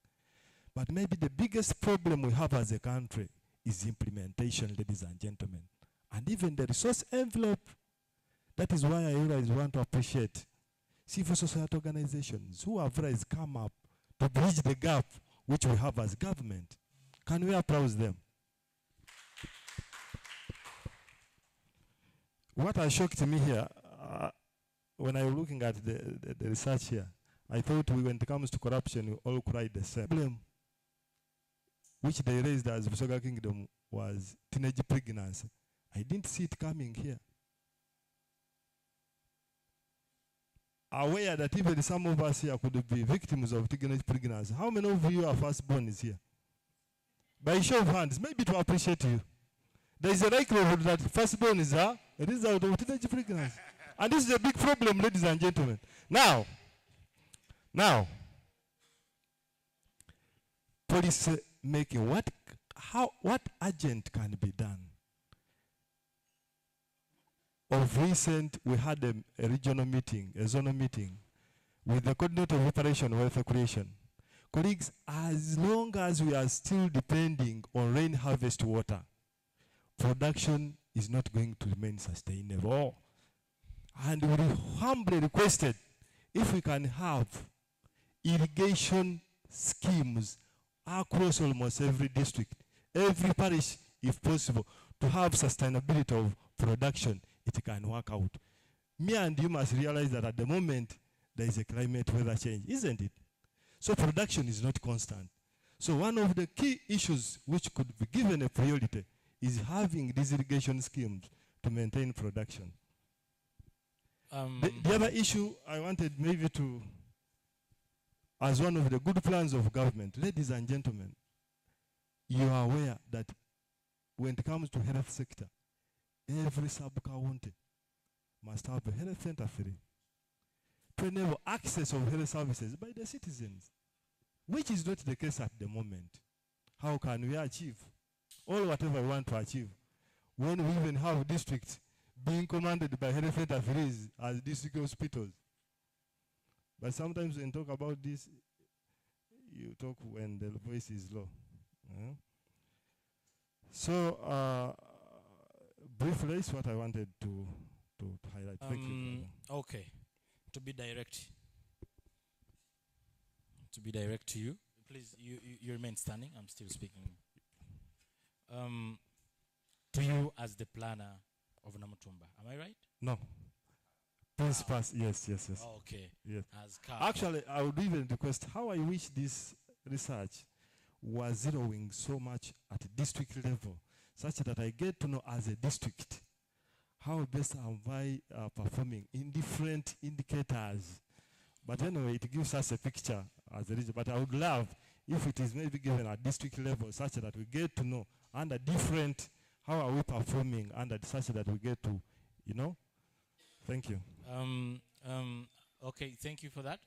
But maybe the biggest problem we have as a country is implementation, ladies and gentlemen. And even the resource envelope. That is why I always want to appreciate civil society organizations who have always come up to bridge the gap which we have as government. Can we applaud them? What has shocked me here, when I was looking at the research here, I thought when it comes to corruption, we all cried the same. The problem which they raised as Busoga Kingdom was teenage pregnancy. I didn't see it coming here. Aware that even some of us here could be victims of teenage pregnancy. How many of you are firstborn is here? By show of hands, maybe to appreciate you. There is a likelihood that firstborn is a result of teenage pregnancy. And this is a big problem, ladies and gentlemen. Now, policy making, what urgent can be done? Of recent, we had a regional meeting, a zonal meeting, with the coordinator of Operation Welfare Creation. Colleagues, as long as we are still depending on rain harvest water, production is not going to remain sustainable. And we humbly requested if we can have irrigation schemes across almost every district, every parish, if possible, to have sustainability of production, it can work out. Me and you must realize that at the moment, there is a climate weather change, isn't it? So production is not constant. So one of the key issues which could be given a priority is having these irrigation schemes to maintain production. The other issue I wanted maybe to, as one of the good plans of government, ladies and gentlemen, you are aware that when it comes to health sector, every sub-county must have a health center free to enable access of health services by the citizens, which is not the case at the moment. How can we achieve all whatever we want to achieve when we even have districts being commanded by health center frees as district hospitals? But sometimes when you talk about this, you talk when the voice is low. So, briefly, is what I wanted to highlight. Thank you. Okay. To be direct to you, please, you remain standing. I'm still speaking. To you as the planner of Namutumba, am I right? No. Please pass. Yes. Okay. Yes. As Car. Actually, I would even request how I wish this research was zeroing so much at district level, such that I get to know as a district how best am I performing in different indicators. But anyway, it gives us a picture as a region. But I would love if it is maybe given at district level such that we get to know under different, how are we performing under such that we get to, you know. Thank you. Okay, thank you for that.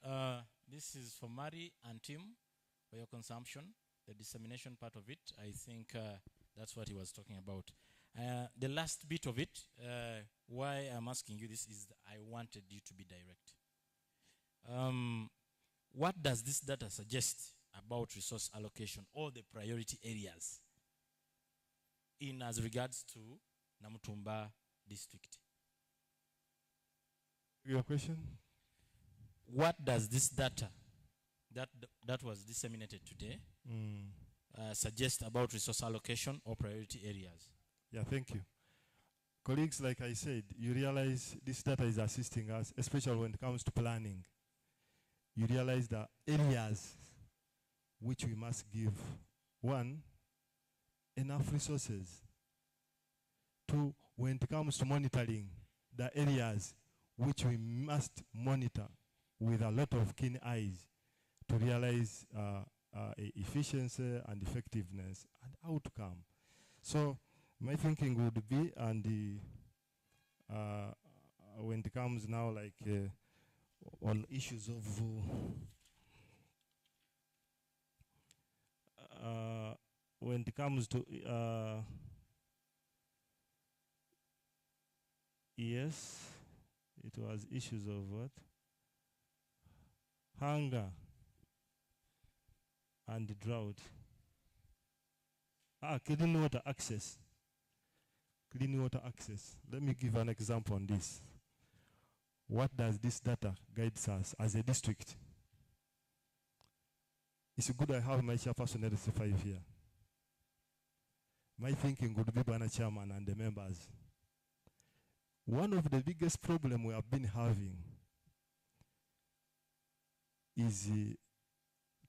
This is for Mari and Tim for your consumption, the dissemination part of it. I think that's what he was talking about. The last bit of it, why I'm asking you this is I wanted you to be direct. What does this data suggest about resource allocation or the priority areas in as regards to Namutumba district? Your question? What does this data that was disseminated today suggest about resource allocation or priority areas? Yeah, thank you. Colleagues, like I said, you realize this data is assisting us, especially when it comes to planning. You realize the areas which we must give. One, enough resources. Two, when it comes to monitoring, the areas which we must monitor with a lot of keen eyes to realize efficiency and effectiveness and outcome. So my thinking would be, and when it comes now like on issues of when it comes to yes, it was issues of what? Hunger and drought. Clean water access. Clean water access. Let me give an example on this. What does this data guides us as a district? It's good I have my chairperson LC5 here. My thinking would be Bana Chairman and the members. One of the biggest problems we have been having is,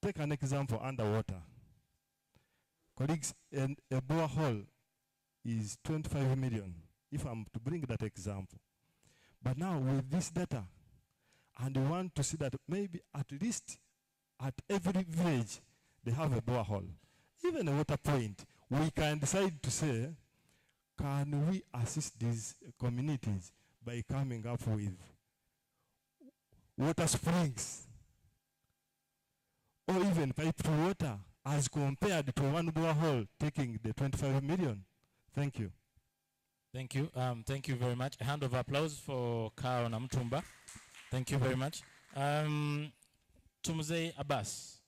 take an example, underwater. Colleagues, a borehole is 25 million, if I'm to bring that example. But now with this data, and we want to see that maybe at least at every village, they have a borehole. Even a water point, we can decide to say, can we assist these communities by coming up with water springs or even piped water as compared to one borehole taking the 25 million? Thank you. Thank you. Thank you very much. A hand of applause for Kao Namutumba. Thank you very much. Tumzei Abbas.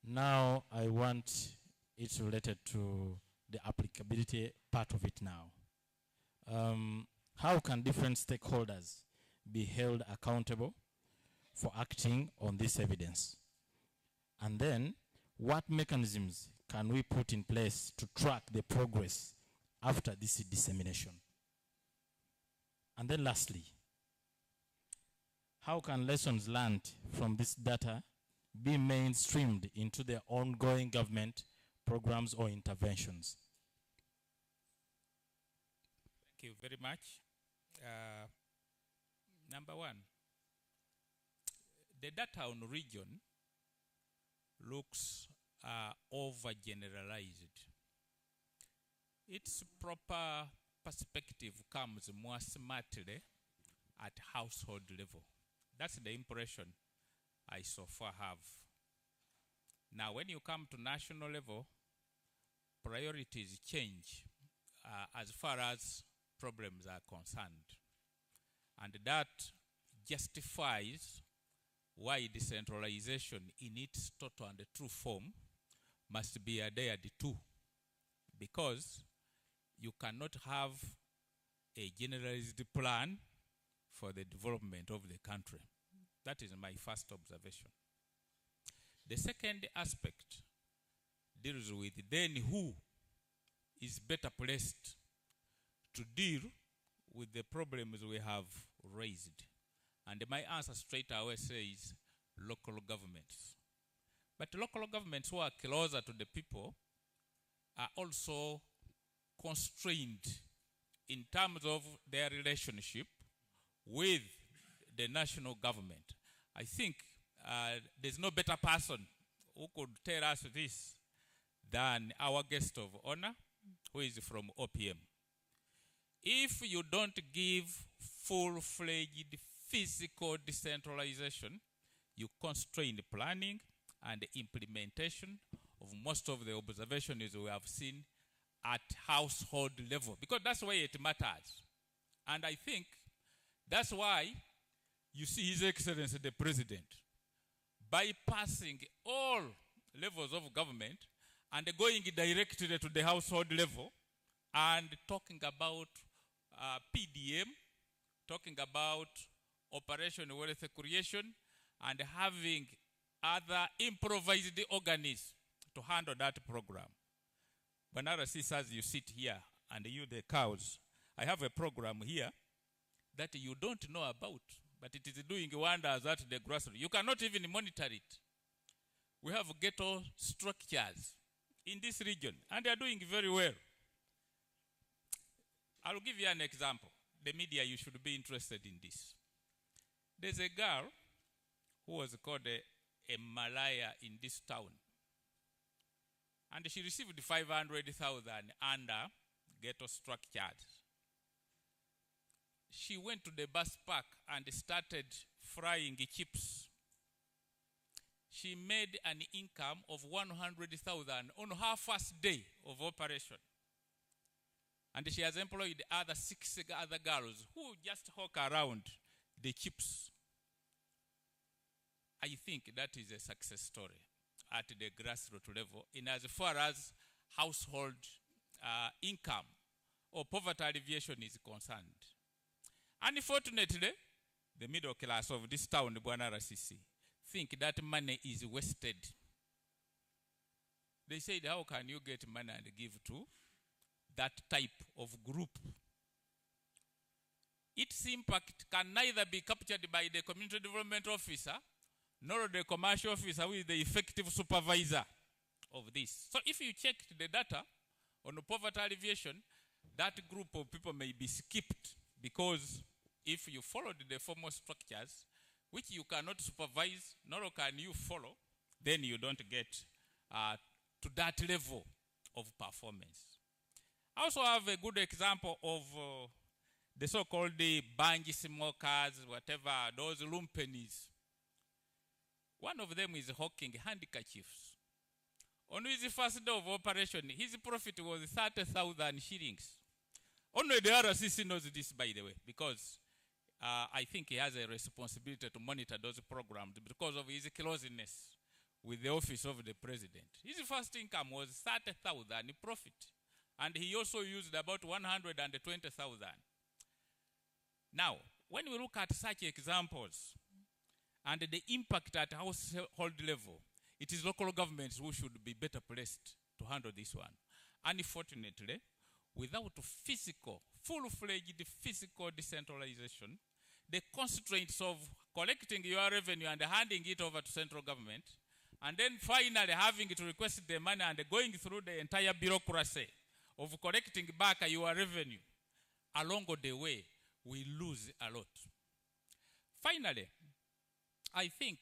Now I want it related to the applicability part of it now. How can different stakeholders be held accountable for acting on this evidence? And then, what mechanisms can we put in place to track the progress after this dissemination? And then lastly, how can lessons learned from this data be mainstreamed into the ongoing government programs or interventions? Thank you very much. Number one, the data on region looks overgeneralized. Its proper perspective comes more smartly at household level. That's the impression I so far have. Now, when you come to national level, priorities change as far as problems are concerned. And that justifies why decentralization in its total and true form must be adhered to. Because you cannot have a generalized plan for the development of the country. That is my first observation. The second aspect deals with then who is better placed to deal with the problems we have raised. And my answer straight away says local governments. But local governments who are closer to the people are also constrained in terms of their relationship with the national government. I think there's no better person who could tell us this than our guest of honor, who is from OPM. If you don't give full-fledged physical decentralization, you constrain the planning and the implementation of most of the observations we have seen at household level, because that's why it matters. And I think that's why you see His Excellency the President bypassing all levels of government and going directly to the household level and talking about PDM, talking about Operation Wealth Creation, and having other improvised organisms to handle that program. Banarasi, as you sit here, and you the cows, I have a program here that you don't know about, but it is doing wonders at the grassroots. You cannot even monitor it. We have ghetto structures in this region, and they are doing very well. I'll give you an example. The media, you should be interested in this. There's a girl who was called a Malaya in this town. And she received 500,000 under ghetto structures. She went to the bus park and started frying chips. She made an income of 100,000 on her first day of operation. And she has employed other 6 other girls who just hawk around the chips. I think that is a success story at the grassroots level in as far as household income or poverty alleviation is concerned. Unfortunately, the middle class of this town, Bwana RCC, think that money is wasted. They said, how can you get money and give to that type of group? Its impact can neither be captured by the community development officer nor the commercial officer who is the effective supervisor of this. So if you check the data on the poverty alleviation, that group of people may be skipped, because if you followed the formal structures, which you cannot supervise, nor can you follow, then you don't get to that level of performance. I also have a good example of the so-called banji smokers, whatever, those lumpenis. One of them is hawking handkerchiefs. On his first day of operation, his profit was 30,000 shillings. Only the RCC knows this, by the way, because I think he has a responsibility to monitor those programs because of his closeness with the office of the president. His first income was 30,000 profit, and he also used about 120,000. Now, when we look at such examples and the impact at household level, it is local governments who should be better placed to handle this one. Unfortunately, without full-fledged physical decentralization, the constraints of collecting your revenue and handing it over to central government, and then finally having to request the money and going through the entire bureaucracy of collecting back your revenue, along the way, we lose a lot. Finally, I think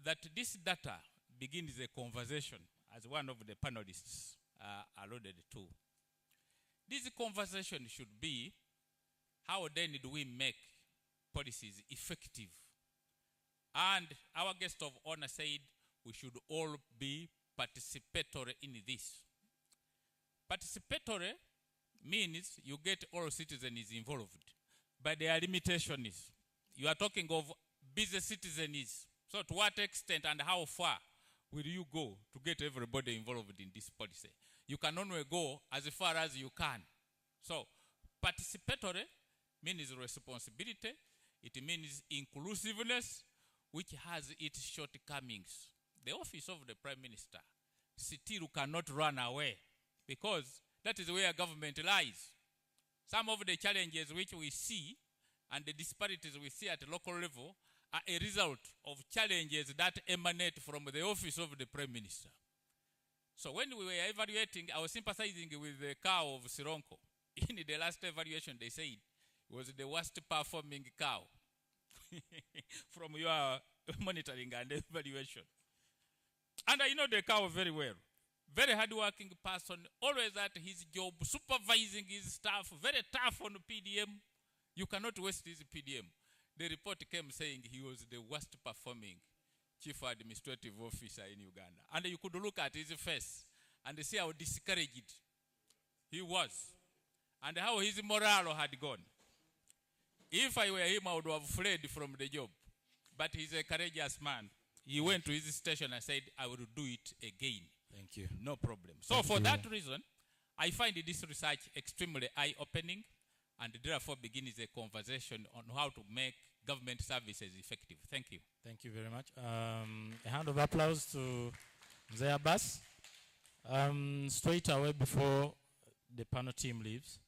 that this data begins a conversation, as one of the panelists alluded to. This conversation should be, how then do we make policies effective? And our guest of honor said we should all be participatory in this. Participatory means you get all citizens involved, but there are limitations. You are talking of busy citizens. So to what extent and how far will you go to get everybody involved in this policy? You can only go as far as you can. So participatory means responsibility. It means inclusiveness, which has its shortcomings. The office of the Prime Minister still cannot run away, because that is where government lies. Some of the challenges which we see and the disparities we see at local level are a result of challenges that emanate from the office of the Prime Minister. So when we were evaluating, I was sympathizing with the cow of Sironko. in the last evaluation, they said it was the worst performing cow from your monitoring and evaluation. And I know the cow very well. Very hardworking person, always at his job, supervising his staff, very tough on PDM. You cannot waste his PDM. The report came saying he was the worst performing chief administrative officer in Uganda. And you could look at his face and see how discouraged he was and how his morale had gone. If I were him, I would have fled from the job. But he's a courageous man. He went to his station and said, I will do it again. Thank you. No problem. So for that reason, I find this research extremely eye-opening, and therefore begins a conversation on how to make government services effective. Thank you. Thank you very much. A hand of applause to Mzee Abbas. Straight away before the panel team leaves,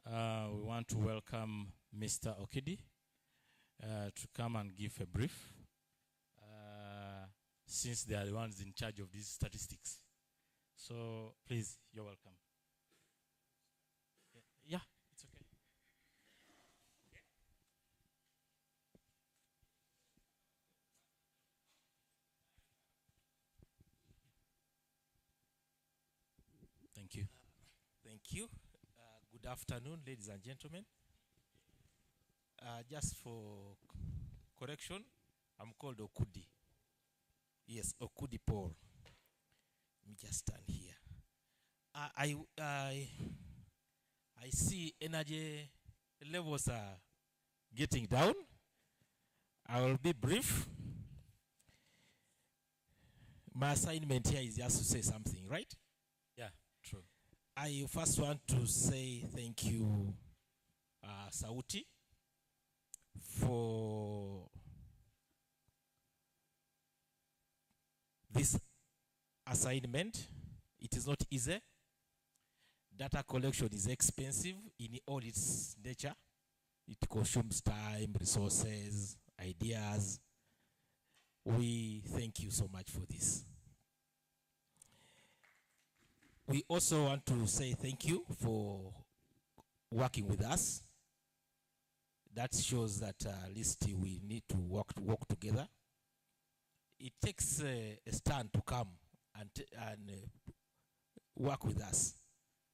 we want to welcome Mr. Okidi to come and give a brief, since they are the ones in charge of these statistics. So please, you're welcome. Yeah, it's okay. Thank you. Thank you. Good afternoon, ladies and gentlemen. Just for correction, I'm called Okudi. Yes, Okudi Paul. Let me just stand here. I see energy levels are getting down. I will be brief. My assignment here is just to say something, right? Yeah, true. I first want to say thank you, Sauti, for this assignment. It is not easy. Data collection is expensive in all its nature. It consumes time, resources, ideas. We thank you so much for this. We also want to say thank you for working with us. That shows that at least we need to work together. It takes a stand to come and work with us.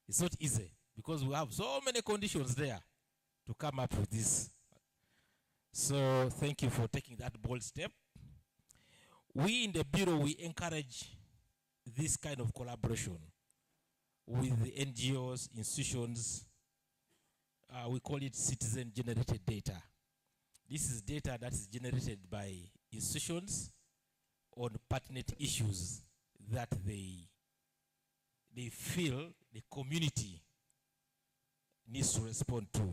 It's not easy because we have so many conditions there to come up with this. So thank you for taking that bold step. We in the Bureau, we encourage this kind of collaboration with the NGOs, institutions. We call it citizen-generated data. This is data that is generated by institutions on pertinent issues that they feel the community needs to respond to.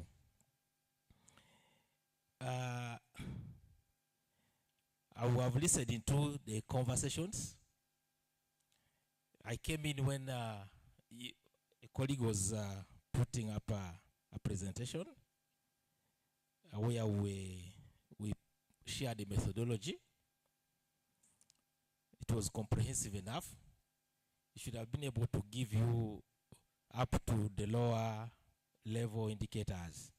I have listened into the conversations. I came in when a colleague was putting up a presentation where we shared the methodology. It was comprehensive enough. It should have been able to give you up to the lower level indicators.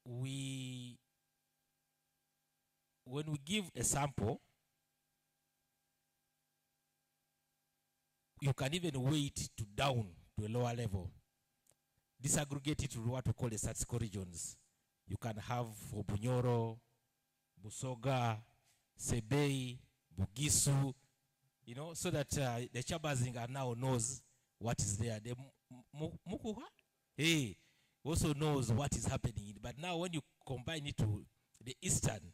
When we give a sample, you can even weight to down to a lower level. Disaggregate it to what we call the statistical regions. You can have for Bunyoro, Busoga, Sebei, Bugisu, so that the Chabazinga now knows what is there. The Mukuha also knows what is happening. But now when you combine it to the Eastern,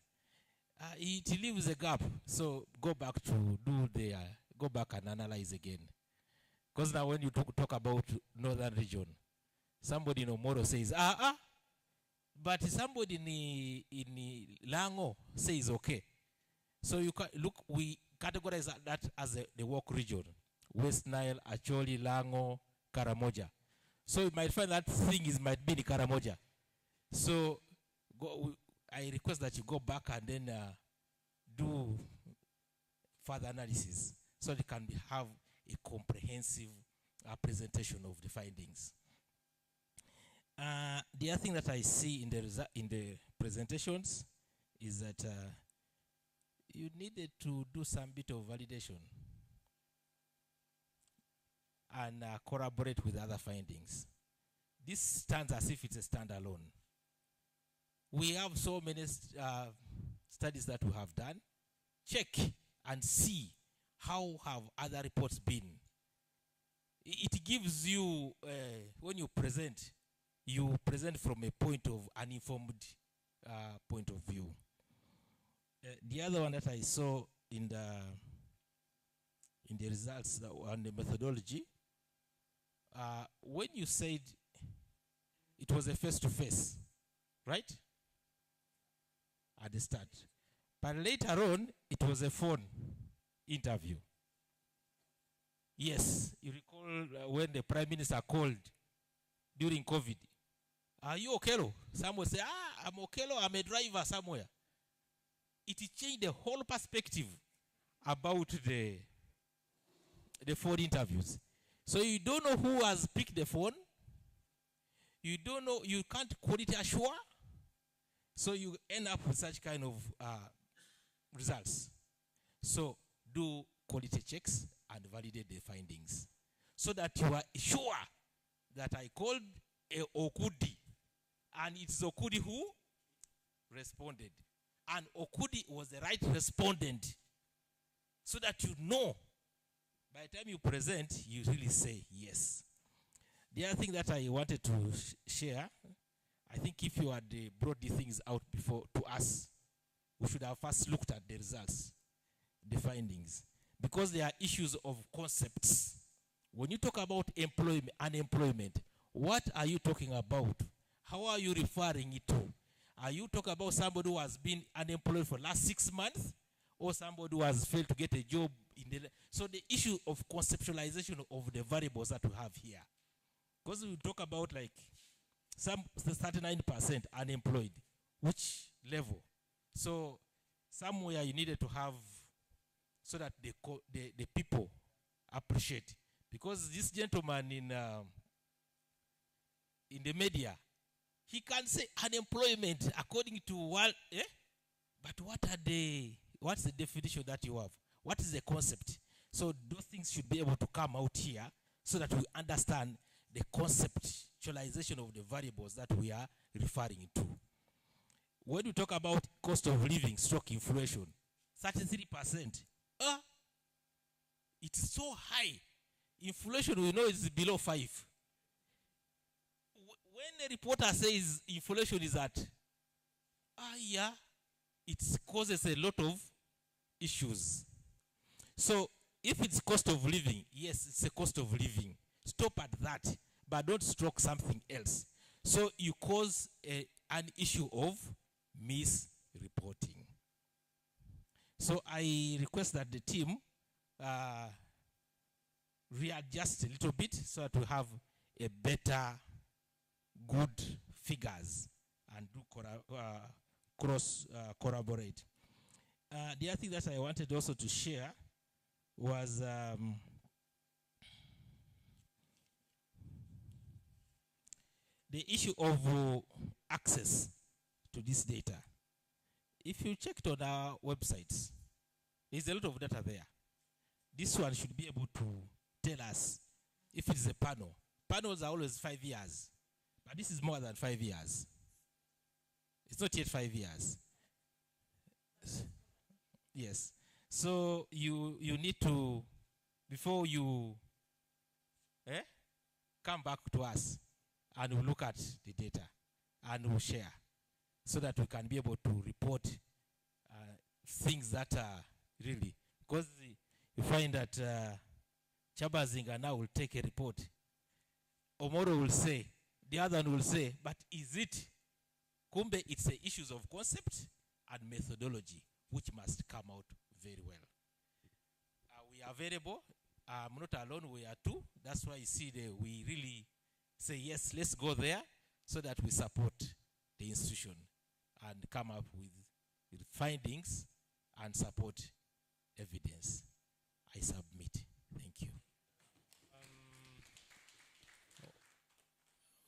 it leaves a gap. So go back and analyze again. Because now when you talk about northern region, somebody in Omoro says, but somebody in Lango says okay. So you can look, we categorize that as the work region. West Nile, Acholi, Lango, Karamoja. So you might find that might be in Karamoja. So I request that you go back and then do further analysis so they can have a comprehensive presentation of the findings. The other thing that I see in the presentations is that you needed to do some bit of validation and corroborate with other findings. This stands as if it's a standalone. We have so many studies that we have done. Check and see how have other reports been. It gives you, when you present from a point of uninformed point of view. The other one that I saw in the results on the methodology, when you said it was a face-to-face, right? At the start. But later on, it was a phone interview. Yes, you recall when the Prime Minister called during COVID. Are you Okelo? Someone say, I'm Okelo, I'm a driver somewhere. It changed the whole perspective about the phone interviews. So you don't know who has picked the phone. You don't know, you can't quality assure. So you end up with such kind of results. So do quality checks and validate the findings so that you are sure that I called a Okudi and it's Okudi who responded. And Okudi was the right respondent, so that you know by the time you present, you really say yes. The other thing that I wanted to share, I think if you had brought the things out before to us, we should have first looked at the results, the findings, because there are issues of concepts. When you talk about unemployment, what are you talking about? How are you referring it to? Are you talking about somebody who has been unemployed for the last 6 months, or somebody who has failed to get a job? So the issue of conceptualization of the variables that we have here, because we talk about like 39% unemployed, which level? So somewhere you needed to have so that the people appreciate, because this gentleman in the media, he can say unemployment according to what, but what's the definition that you have? What is the concept? So those things should be able to come out here so that we understand the conceptualization of the variables that we are referring to. When we talk about cost of living, stroke inflation, 33%, it's so high. Inflation, we know, is below 5. When a reporter says inflation is at, it causes a lot of issues. So if it's cost of living, yes, it's a cost of living. Stop at that, but don't stroke something else. So you cause an issue of misreporting. So I request that the team readjust a little bit so that we have a better, good figures and do cross corroborate. The other thing that I wanted also to share was the issue of access to this data. If you checked on our websites, there's a lot of data there. This one should be able to tell us if it's a panel. Panels are always 5 years, but this is more than 5 years. It's not yet 5 years. Yes. So you need to, before you come back to us, and we'll look at the data and we'll share so that we can be able to report things that are really, because you find that Chabazinga now will take a report. Omoro will say, the other one will say, but is it? Kumbe, it's the issues of concept and methodology which must come out very well. We are available. I'm not alone, we are two. That's why you see we really say, yes, let's go there so that we support the institution and come up with findings and support evidence. I submit. Thank you.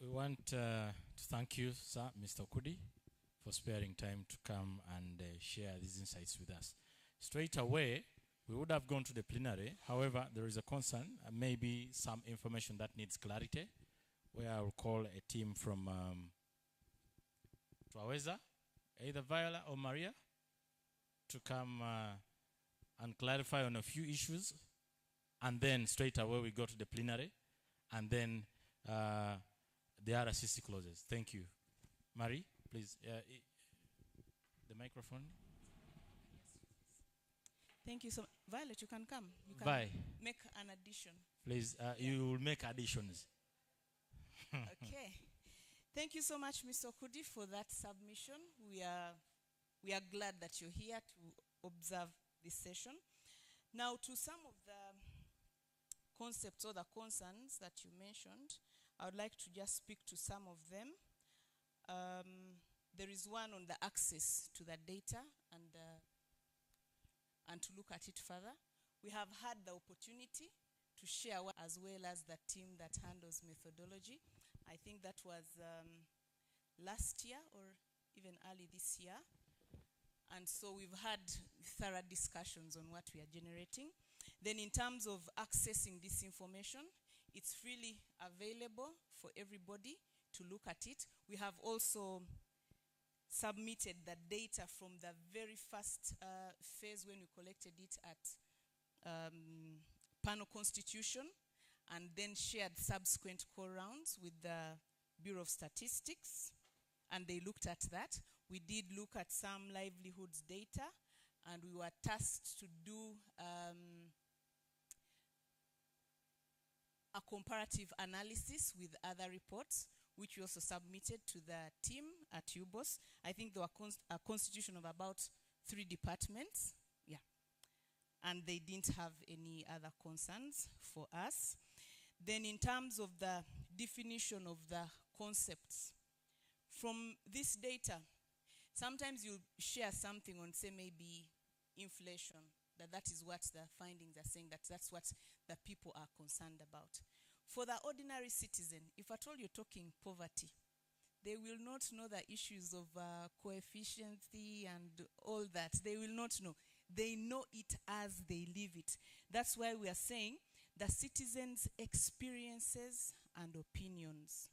We want to thank you, sir, Mr. Kudi, for sparing time to come and share these insights with us. Straight away, we would have gone to the plenary. However, there is a concern, maybe some information that needs clarity, where I will call a team from Twaweza, either Viola or Maria, to come and clarify on a few issues. And then straight away we go to the plenary, and then the RCC closes. Thank you. Marie, please, the microphone. Thank you so much. Violet, you can come. You can Vi, make an addition. please, you will make additions. Okay. Thank you so much, Mr. Kudi, for that submission. We are glad that you're here to observe this session. Now, to some of the concepts or the concerns that you mentioned, I would like to just speak to some of them. There is one on the access to the data and to look at it further. We have had the opportunity to share as well as the team that handles methodology. I think that was last year or even early this year. And so we've had thorough discussions on what we are generating. Then in terms of accessing this information, it's freely available for everybody to look at it. We have also submitted the data from the very first phase when we collected it at panel constitution, and then shared subsequent call rounds with the Bureau of Statistics, and they looked at that. We did look at some livelihoods data, and we were tasked to do a comparative analysis with other reports, which we also submitted to the team at UBOS. I think there were a constitution of about 3 departments, yeah. And they didn't have any other concerns for us. Then in terms of the definition of the concepts, from this data, sometimes you share something on, say, maybe inflation, that is what the findings are saying, that's what the people are concerned about. For the ordinary citizen, if at all you're talking poverty, they will not know the issues of coefficients and all that. They will not know. They know it as they live it. That's why we are saying the citizens' experiences and opinions.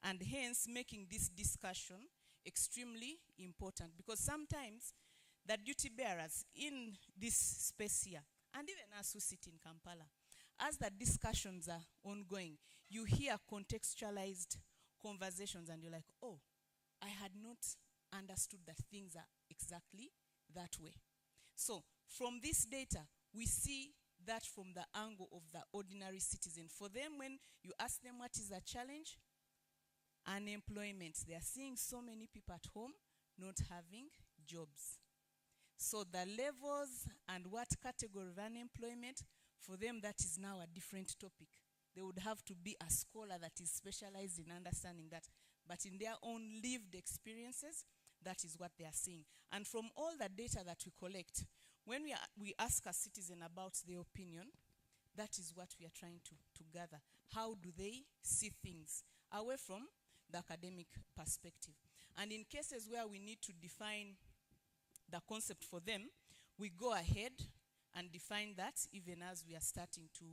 And hence making this discussion extremely important, because sometimes the duty bearers in this space here, and even us who sit in Kampala, as the discussions are ongoing, you hear contextualized conversations and you're like, oh, I had not understood that things are exactly that way. So from this data, we see that from the angle of the ordinary citizen. For them, when you ask them what is the challenge, unemployment. They are seeing so many people at home not having jobs. So the levels and what category of unemployment, for them that is now a different topic. They would have to be a scholar that is specialized in understanding that. But in their own lived experiences, that is what they are seeing. And from all the data that we collect, when we ask a citizen about their opinion, that is what we are trying to gather. How do they see things away from the academic perspective? And in cases where we need to define the concept for them, we go ahead and define that even as we are starting to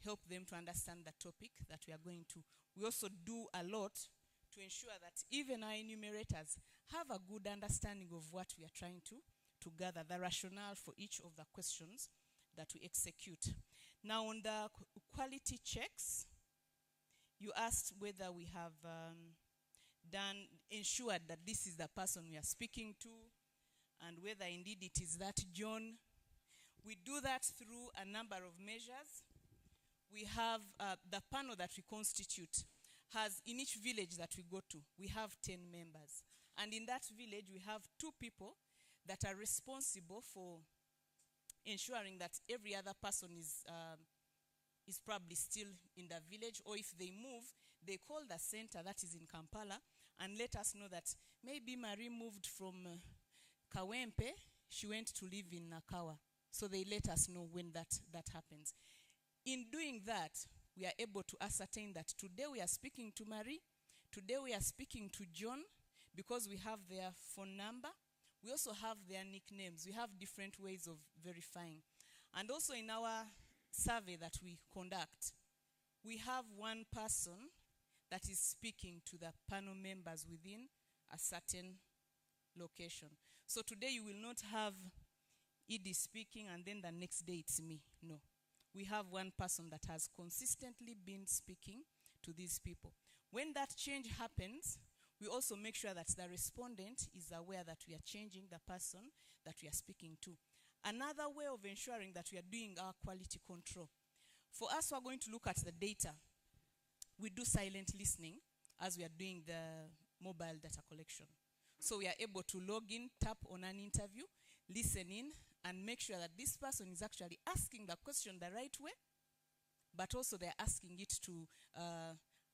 help them to understand the topic that we are going to. We also do a lot to ensure that even our enumerators have a good understanding of what we are trying to gather, the rationale for each of the questions that we execute. Now on the quality checks, you asked whether we have ensured that this is the person we are speaking to, and whether indeed it is that John. We do that through a number of measures. We have the panel that we constitute has, in each village that we go to, we have 10 members. And in that village, we have 2 people that are responsible for ensuring that every other person is probably still in the village, or if they move, they call the center that is in Kampala and let us know that maybe Marie moved from Kawempe, she went to live in Nakawa. So they let us know when that happens. In doing that, we are able to ascertain that today we are speaking to Marie, today we are speaking to John, because we have their phone number. We also have their nicknames. We have different ways of verifying. And also in our survey that we conduct, we have one person that is speaking to the panel members within a certain location. So today you will not have Edie speaking and then the next day it's me. No. We have one person that has consistently been speaking to these people. When that change happens, we also make sure that the respondent is aware that we are changing the person that we are speaking to. Another way of ensuring that we are doing our quality control. For us who are going to look at the data, we do silent listening as we are doing the mobile data collection. So we are able to log in, tap on an interview, listen in, and make sure that this person is actually asking the question the right way, but also they're asking it to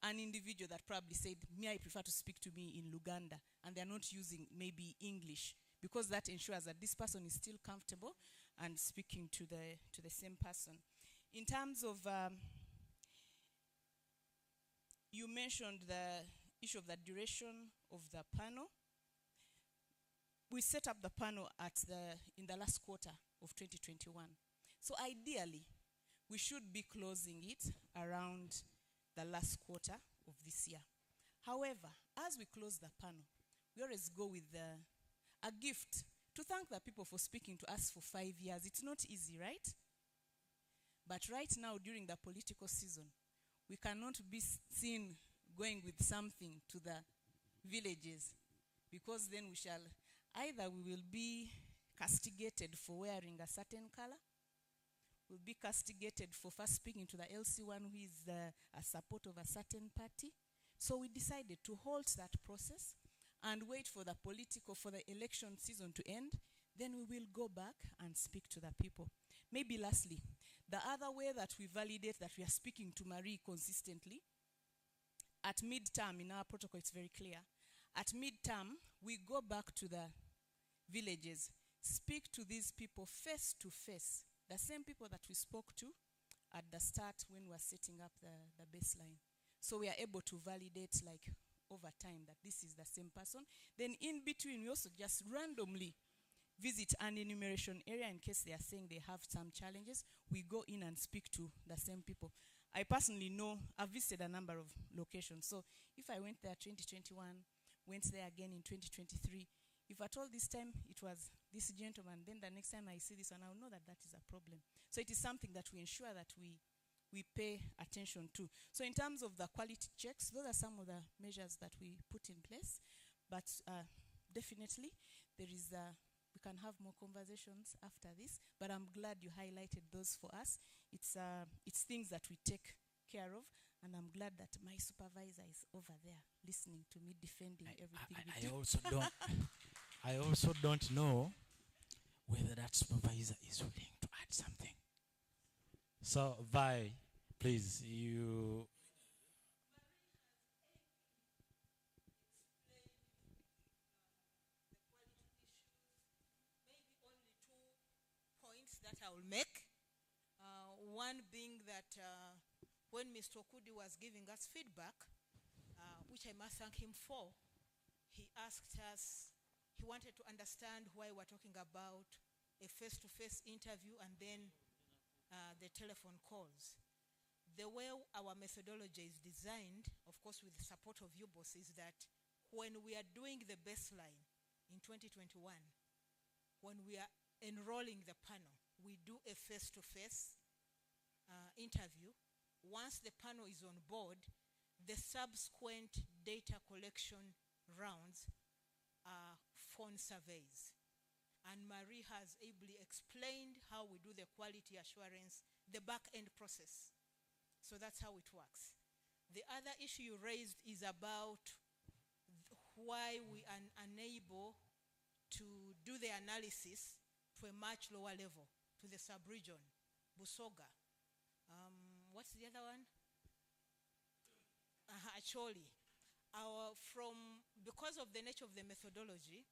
an individual that probably said, me, I prefer to speak to me in Uganda, and they're not using maybe English, because that ensures that this person is still comfortable and speaking to the same person. In terms of, you mentioned the issue of the duration of the panel. We set up the panel in the last quarter of 2021. So ideally, we should be closing it around the last quarter of this year. However, as we close the panel, we always go with a gift to thank the people for speaking to us for 5 years. It's not easy, right? But right now, during the political season, we cannot be seen going with something to the villages, because then either we will be castigated for wearing a certain color, we'll be castigated for first speaking to the LC1 who is a support of a certain party. So we decided to halt that process and wait for the election season to end. Then we will go back and speak to the people. Maybe lastly, the other way that we validate that we are speaking to Marie consistently, at midterm in our protocol it's very clear. At midterm, we go back to the villages, speak to these people face to face, the same people that we spoke to at the start when we were setting up the baseline. So we are able to validate over time that this is the same person. Then in between, we also just randomly visit an enumeration area in case they are saying they have some challenges. We go in and speak to the same people. I personally know, I've visited a number of locations. So if I went there 2021, went there again in 2023, if at all this time it was this gentleman, then the next time I see this one, I'll know that that is a problem. So it is something that we ensure that we pay attention to. So in terms of the quality checks, those are some of the measures that we put in place. But definitely, we can have more conversations after this. But I'm glad you highlighted those for us. It's things that we take care of. And I'm glad that my supervisor is over there listening to me defending everything we do. I also don't know whether that supervisor is willing to add something. So, Vi, please, you... Points that I will make. One being that when Mr. Okudi was giving us feedback, which I must thank him for, he asked us, he wanted to understand why we're talking about a face-to-face interview and then the telephone calls. The way our methodology is designed, of course with the support of you boss, is that when we are doing the baseline in 2021, when we are enrolling the panel, we do a face-to-face interview. Once the panel is on board, the subsequent data collection rounds are phone surveys. And Marie has ably explained how we do the quality assurance, the back-end process. So that's how it works. The other issue you raised is about why we are unable to do the analysis to a much lower level, to the sub-region, Busoga. What's the other one? Actually, because of the nature of the methodology,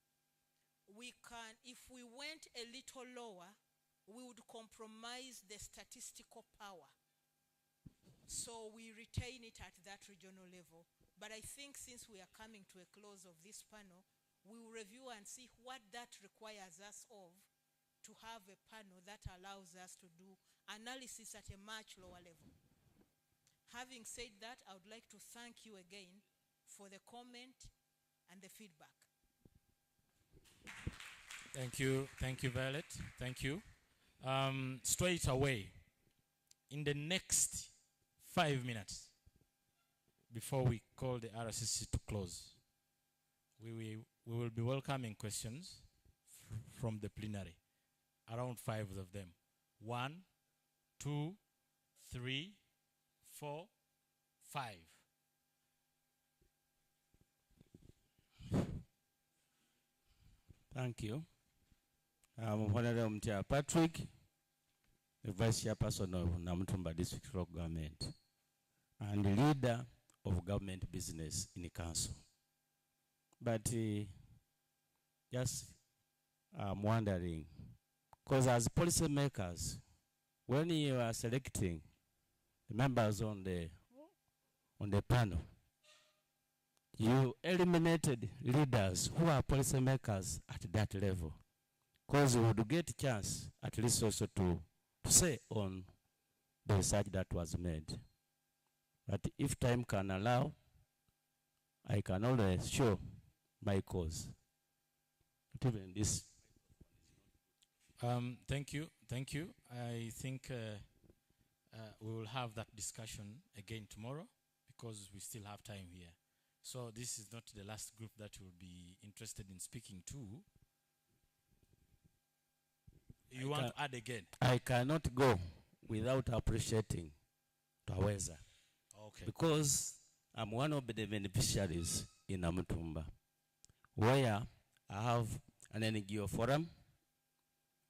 we can, if we went a little lower, we would compromise the statistical power. So we retain it at that regional level. But I think since we are coming to a close of this panel, we will review and see what that requires us of to have a panel that allows us to do analysis at a much lower level. Having said that, I would like to thank you again for the comment and the feedback. Thank you, Violet. Thank you. Straight away, in the next 5 minutes, before we call the RCC to close, we will be welcoming questions from the plenary, around 5 of them. 1, 2, 3, 4, 5. Thank you. I'm Honorable Mtia Patrick, the Vice Chairperson of Namutumba District Local Government and leader of government business in the council. But just I'm wondering, because as policymakers, when you are selecting the members on the panel, you eliminated leaders who are policymakers at that level, because you would get a chance at least also to say on the research that was made. But if time can allow, I can always show my cause. Not even this. Thank you. I think we will have that discussion again tomorrow because we still have time here. So this is not the last group that will be interested in speaking to. You want to add again? I cannot go without appreciating Twaweza. Okay. Because I'm one of the beneficiaries in Namutumba, where I have an NGO forum.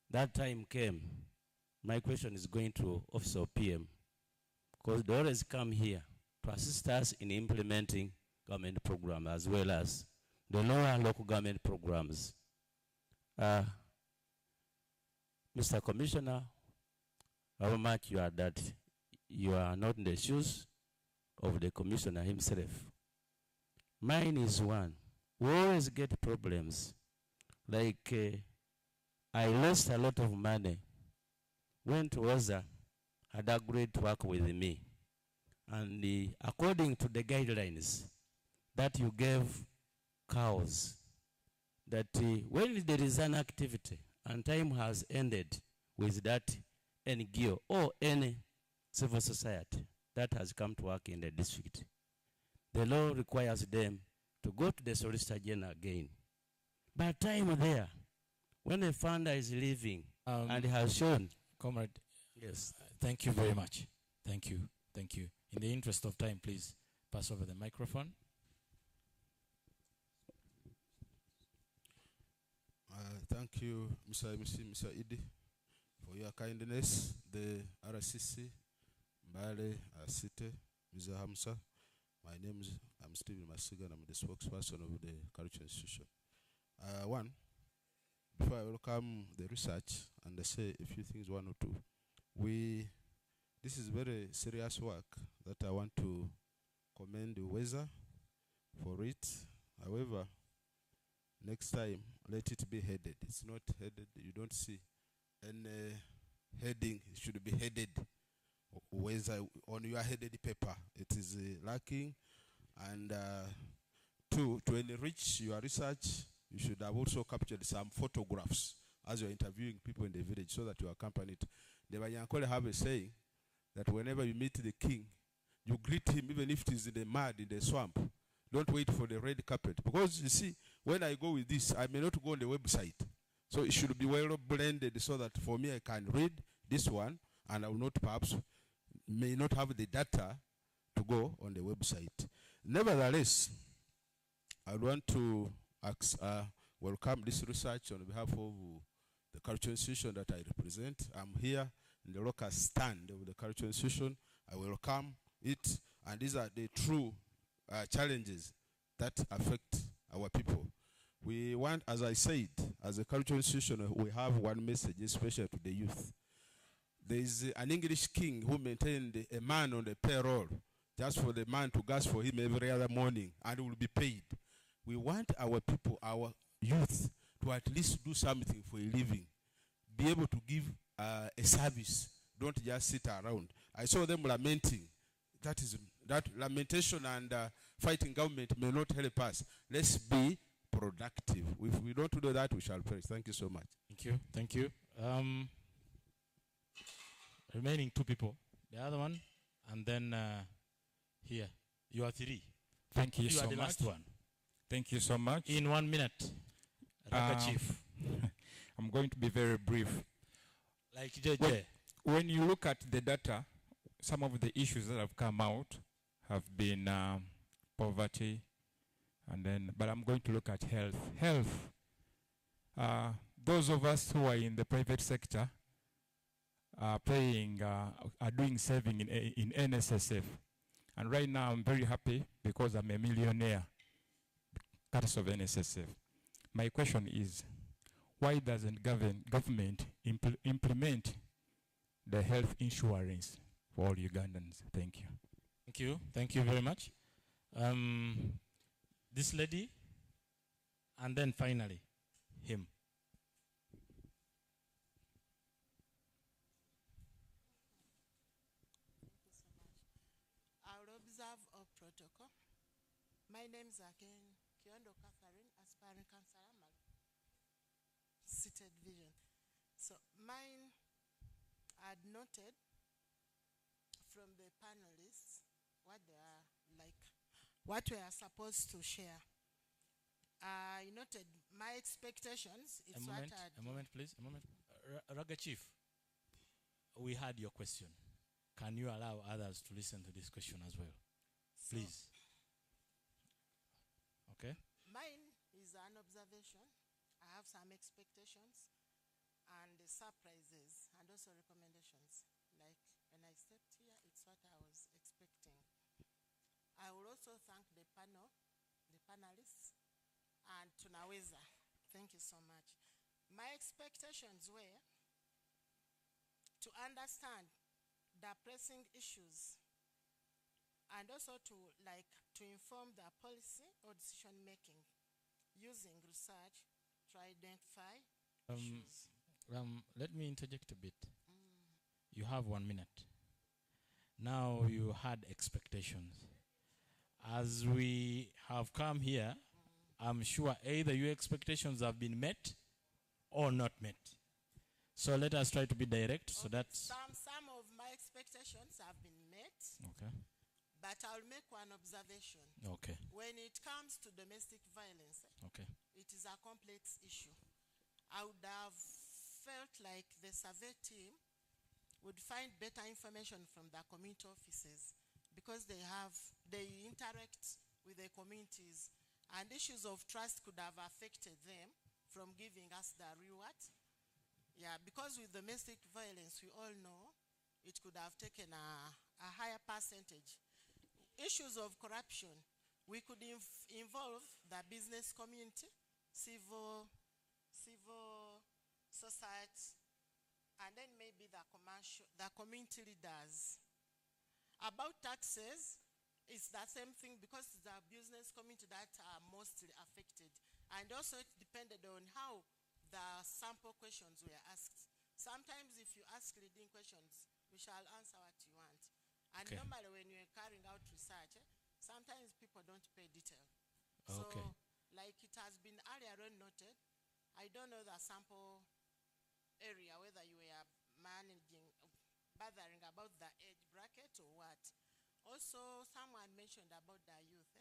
That time came, my question is going to Office of PM, because they always come here to assist us in implementing government programs as well as the lower local government programs. Mr. Commissioner, how much you are that you are not in the shoes of the commissioner himself. Mine is one. We always get problems. Like I lost a lot of money when Twaweza had agreed to work with me. And according to the guidelines that you gave cows, that when there is an activity and time has ended with that NGO or any civil society that has come to work in the district, the law requires them to go to the Solicitor General again. By time there, when a funder is leaving and has shown. Comrade, yes. Thank you very much. Thank you. In the interest of time, please pass over the microphone. Thank you, Mr. Idi, for your kindness. The RCC, Mbale, City, Mr. Hamza. My name is, I'm Stephen Masiga, and I'm the spokesperson of the cultural institution. One, before I welcome the research and say a few things, one or two, this is very serious work that I want to commend Twaweza for it. However, next time, let it be headed. It's not headed, you don't see any heading, it should be headed. Twaweza on your headed paper. It is lacking. And to enrich your research, you should have also captured some photographs as you're interviewing people in the village so that you accompany it. The Banyankole have a saying that whenever you meet the king, you greet him even if it is in the mud, in the swamp. Don't wait for the red carpet. Because you see, when I go with this, I may not go on the website. So it should be well blended so that for me I can read this one and I will not perhaps may not have the data to go on the website. Nevertheless, I want to welcome this research on behalf of the cultural institution that I represent. I'm here in the local stand of the cultural institution. I welcome it, and these are the true challenges that affect our people. We want, as I said, as a cultural institution, we have one message, especially to the youth. There is an English king who maintained a man on the payroll just for the man to gas for him every other morning and will be paid. We want our people, our youth, to at least do something for a living, be able to give a service. Don't just sit around. I saw them lamenting. That lamentation and fighting government may not help us. Let's be productive. If we don't do that, we shall perish. Thank you so much. Thank you. Thank you. Remaining 2 people. The other one, and then here. You are 3. Thank you You so are the much. last one. Thank you so much. In 1 minute. Raka Chief. I'm going to be very brief. Like JJ. When you look at the data, some of the issues that have come out have been poverty, and then, but I'm going to look at health. Health. Those of us who are in the private sector are doing saving in NSSF. And right now I'm very happy because I'm a millionaire because of NSSF. My question is, why doesn't government implement the health insurance for all Ugandans? Thank you. Thank you. Thank you very much. This lady, and then finally, him. I'll observe of protocol. My name is again Kiondo Catherine, aspiring councillor, seated vision. So mine had noted from the panelists what they are like, what we are supposed to share. I noted my expectations. It's A moment, please. A moment. Raga Chief, we had your question. Can you allow others to listen to this question as well? Please. Okay. Mine is an observation. I have some expectations and surprises and also recommendations. Like when I stepped here, it's what I was expecting. I will also thank the panel, the panelists, and Twaweza. Thank you so much. My expectations were to understand the pressing issues and also to inform the policy or decision making using research to identify issues. Let me interject a bit. You have 1 minute. Now you had expectations. As we have come here, I'm sure either your expectations have been met or not met. So let us try to be direct so that... Some of my expectations have been met. Okay. But I'll make one observation. Okay. When it comes to domestic violence, okay, it is a complex issue. I would have felt like the survey team would find better information from the community offices because they interact with the communities, and issues of trust could have affected them from giving us the reward. Yeah, because with domestic violence, we all know it could have taken a higher percentage. Issues of corruption, we could involve the business community, civil society, and then maybe the community leaders. About taxes, it's the same thing because it's the business community that are mostly affected. And also it depended on how the sample questions were asked. Sometimes if you ask leading questions, we shall answer what you want. And okay, normally when you're carrying out research, sometimes people don't pay detail. Okay. So like it has been earlier on noted, I don't know the sample area, whether you were bothering about the age bracket or what. Also, someone mentioned about the youth.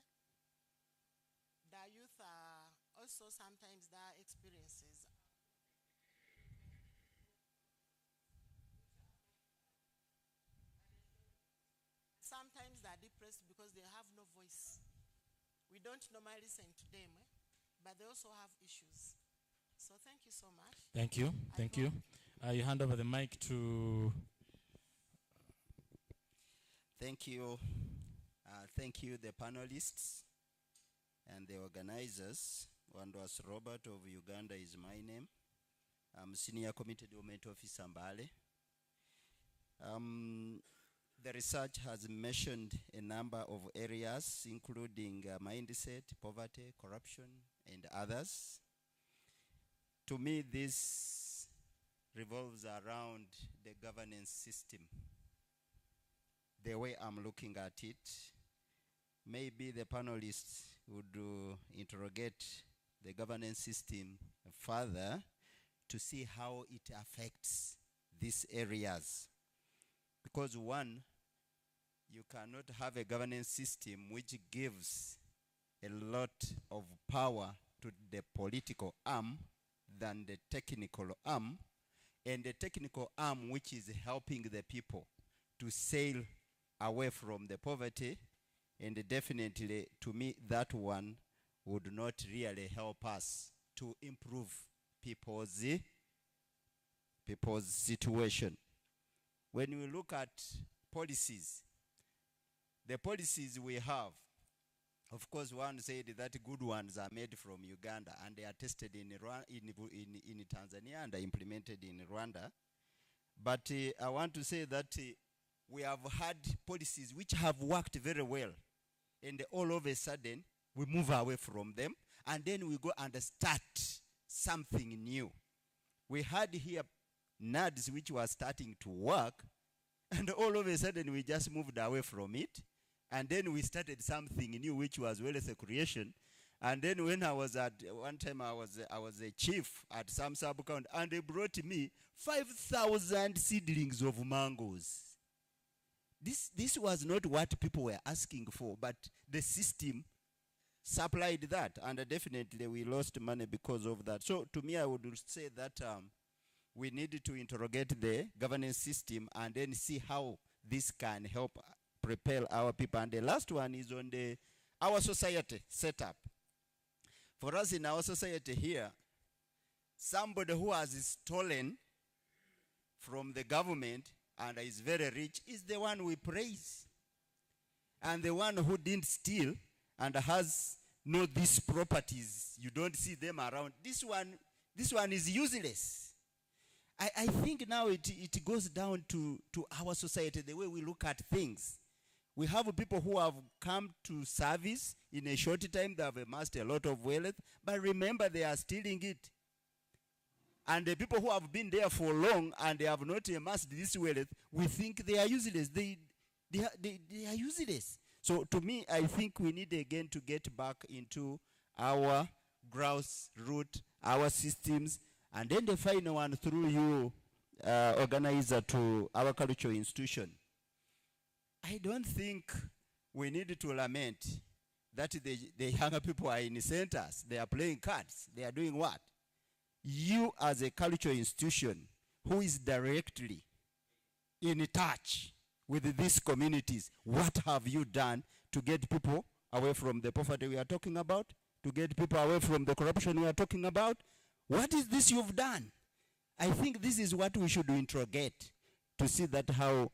The youth are also sometimes their experiences. Sometimes they're depressed because they have no voice. We don't normally listen to them, but they also have issues. So thank you so much. Thank you. Thank you. You hand over the mic to... Thank you. Thank you, the panelists and the organizers. Wandos Robert of Uganda is my name. I'm Senior Committee Development Officer Mbale. The research has mentioned a number of areas, including mindset, poverty, corruption, and others. To me, this revolves around the governance system. The way I'm looking at it, maybe the panelists would interrogate the governance system further to see how it affects these areas. Because one, you cannot have a governance system which gives a lot of power to the political arm than the technical arm, and the technical arm which is helping the people to sail away from the poverty, and definitely to me that one would not really help us to improve people's situation. When we look at policies, the policies we have, of course, one said that good ones are made from Uganda and they are tested in Tanzania and are implemented in Rwanda. But I want to say that we have had policies which have worked very well, and all of a sudden we move away from them, and then we go and start something new. We had here NADs which were starting to work, and all of a sudden we just moved away from it, and then we started something new which was wealth creation. And then when I was at one time, I was a chief at some sub-county, and they brought me 5,000 seedlings of mangoes. This was not what people were asking for, but the system supplied that, and definitely we lost money because of that. So to me, I would say that we need to interrogate the governance system and then see how this can help propel our people. And the last one is on our society setup. For us in our society here, somebody who has stolen from the government and is very rich is the one we praise. And the one who didn't steal and has no these properties, you don't see them around, this one is useless. I think now it goes down to our society, the way we look at things. We have people who have come to service in a short time, they have amassed a lot of wealth, but remember they are stealing it. And the people who have been there for long and they have not amassed this wealth, we think they are useless. They are useless. So to me, I think we need again to get back into our grassroots, our systems, and then the final one through you, organizer, to our cultural institution. I don't think we need to lament that the younger people are in centers, they are playing cards, they are doing what? You as a cultural institution who is directly in touch with these communities, what have you done to get people away from the poverty we are talking about, to get people away from the corruption we are talking about? What is this you've done? I think this is what we should interrogate to see that how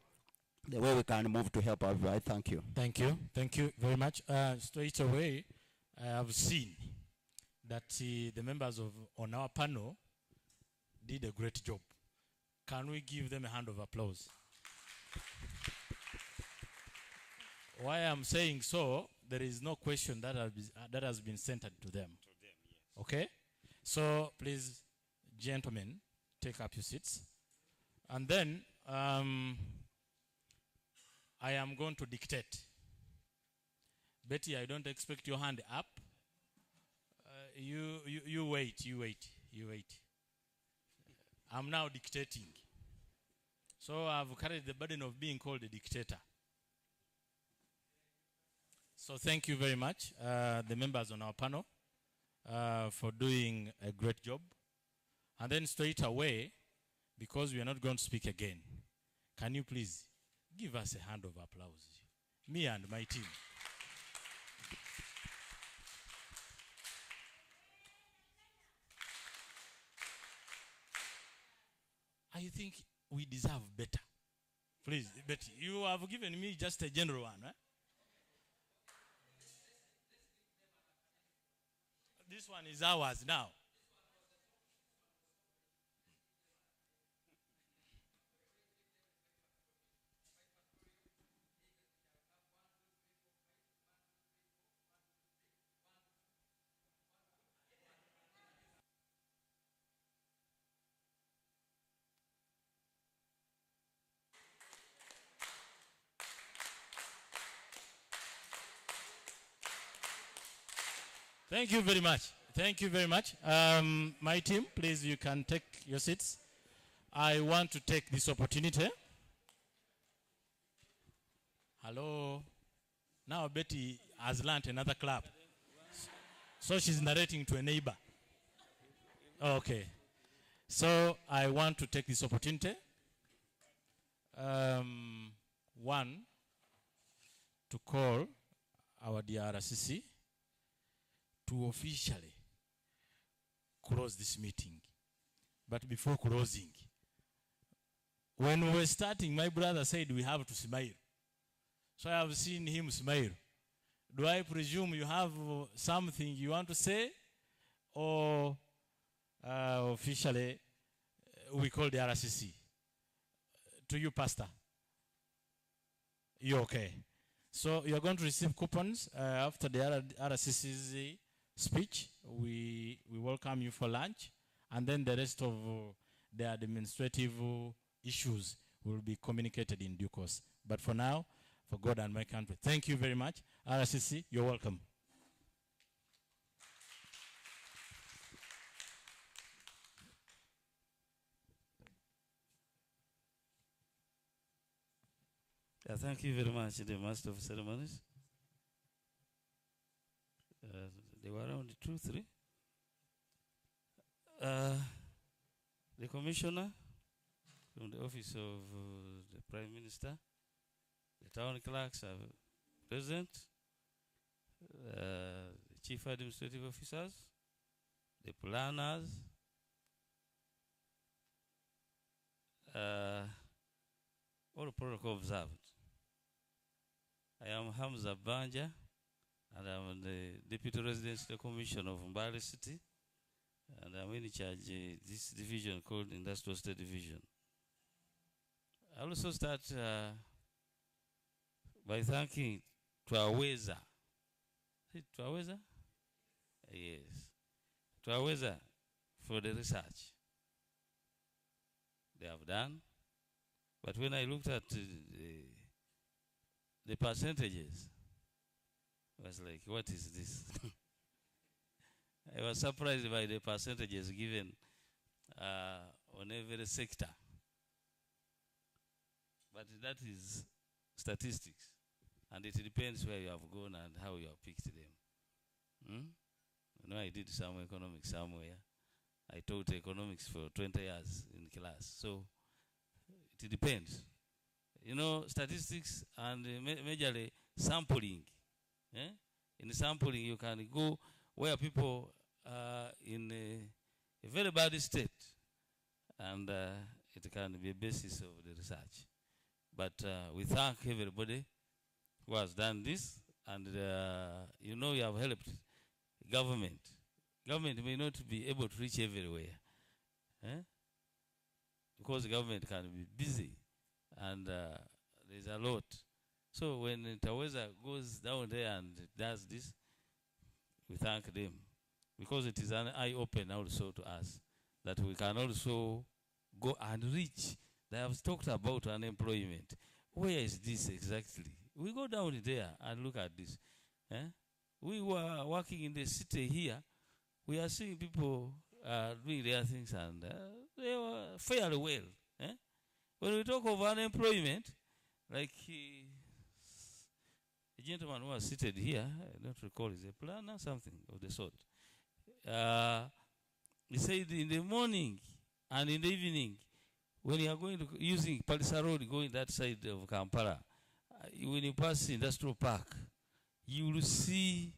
the way we can move to help our people. I thank you. Thank you. Thank you very much. Straight away, I have seen that the members on our panel did a great job. Can we give them a hand of applause? Why I'm saying so, there is no question that has been centered to them. Okay? So please, gentlemen, take up your seats. And then I am going to dictate. Betty, I don't expect your hand up. You wait. I'm now dictating. So I've carried the burden of being called a dictator. So thank you very much, the members on our panel, for doing a great job. And then straight away, because we are not going to speak again, can you please give us a hand of applause? Me and my team. I think we deserve better. Please, Betty, you have given me just a general one. Right? This one is ours now. Thank you very much. Thank you very much. My team, please, you can take your seats. I want to take this opportunity. Hello. Now Betty has learned another club. So she's narrating to a neighbor. Okay. So I want to take this opportunity. One, to call our DRCC to officially close this meeting. But before closing, when we were starting, my brother said we have to smile. So I have seen him smile. Do I presume you have something you want to say? Or officially we call the RCC? To you, Pastor. You okay? So you're going to receive coupons after the RCC's speech. We welcome you for lunch. And then the rest of the administrative issues will be communicated in due course. But for now, for God and my country, thank you very much. RCC, you're welcome. Thank you very much, the Master of Ceremonies. They were around 2, 3. The Commissioner from the Office of the Prime Minister, the Town Clerks are present, the Chief Administrative Officers, the planners, all protocol observed. I am Hamza Banja, and I'm the Deputy Residential Commissioner of Mbale City, and I'm in charge of this division called Industrial State Division. I also start by thanking Twaweza. Is it Twaweza? Yes. Twaweza for the research they have done. But when I looked at the percentages, I was like, what is this? I was surprised by the percentages given on every sector. But that is statistics. And it depends where you have gone and how you have picked them. You know, I did some economics somewhere. I taught economics for 20 years in class. So it depends. You know, statistics and majorly sampling. In sampling, you can go where people are in a very bad state, and it can be a basis of the research. But we thank everybody who has done this, and you know, you have helped government. Government may not be able to reach everywhere, because the government can be busy, and there's a lot. So when Twaweza goes down there and does this, we thank them, because it is an eye-opener also to us, that we can also go and reach. They have talked about unemployment. Where is this exactly? We go down there and look at this. We were working in the city here. We are seeing people doing their things, and they were fairly well. When we talk of unemployment, like a gentleman who was seated here, I don't recall, is a planner, something of the sort. He said in the morning and in the evening, when you are going to using Palisa Road, going that side of Kampala, when you pass Industrial Park, you will see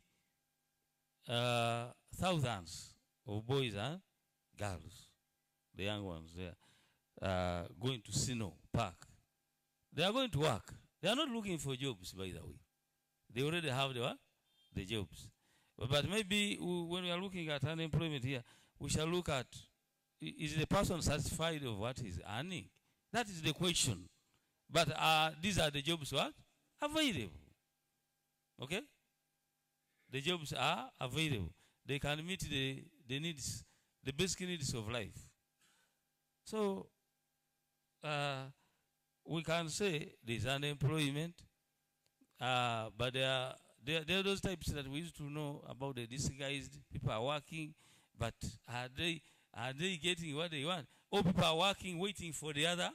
thousands of boys and girls, the young ones there, going to Sino Park. They are going to work. They are not looking for jobs, by the way. They already have the jobs. But maybe when we are looking at unemployment here, we shall look at, is the person satisfied of what he's earning? That is the question. But these are the jobs what? Available. Okay? The jobs are available. They can meet the needs, the basic needs of life. So, we can say there's unemployment, but there are those types that we used to know about the disguised people are working, but are they getting what they want? Or people are working, waiting for the other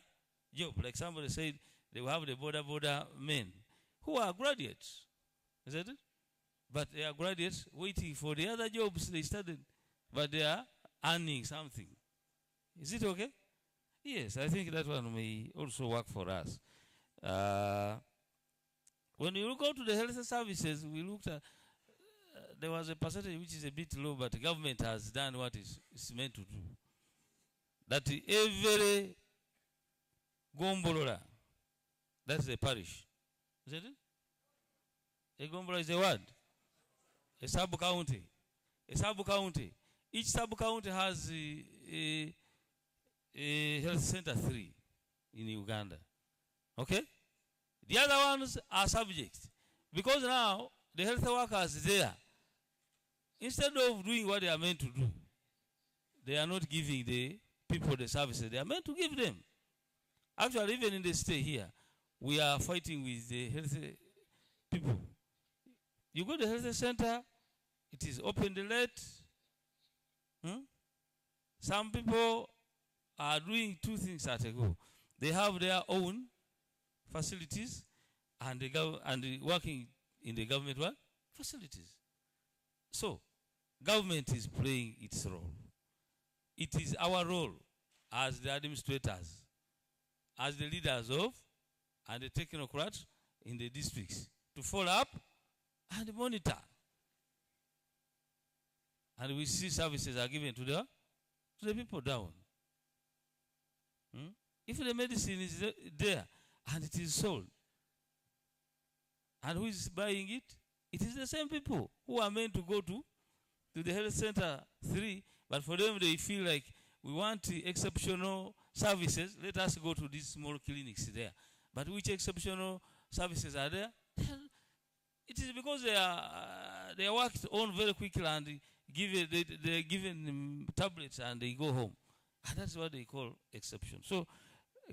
job. Like somebody said, they will have the border men who are graduates. Is that it? But they are graduates waiting for the other jobs they studied, but they are earning something. Is it okay? Yes, I think that one may also work for us. When you go to the health services, we looked at, there was a percentage which is a bit low, but the government has done what it's meant to do. That every Gombolola, that's a parish. Is that it? A Gombolola is a word. A sub-county. A sub-county. Each sub-county has a health center 3 in Uganda. Okay? The other ones are subject. Because now, the health workers there, instead of doing what they are meant to do, they are not giving the people the services they are meant to give them. Actually, even in the state here, we are fighting with the health people. You go to the health center, it is open late. Some people are doing 2 things at a go. They have their own facilities and working in the government facilities. So, government is playing its role. It is our role as the administrators, as the leaders of and the technocrats in the districts to follow up and monitor. And we see services are given to the people down. If the medicine is there and it is sold, and who is buying it? It is the same people who are meant to go to the health center 3, but for them they feel like we want exceptional services. Let us go to these small clinics there. But which exceptional services are there? It is because they are worked on very quickly and they're given tablets and they go home. And that's what they call exception. So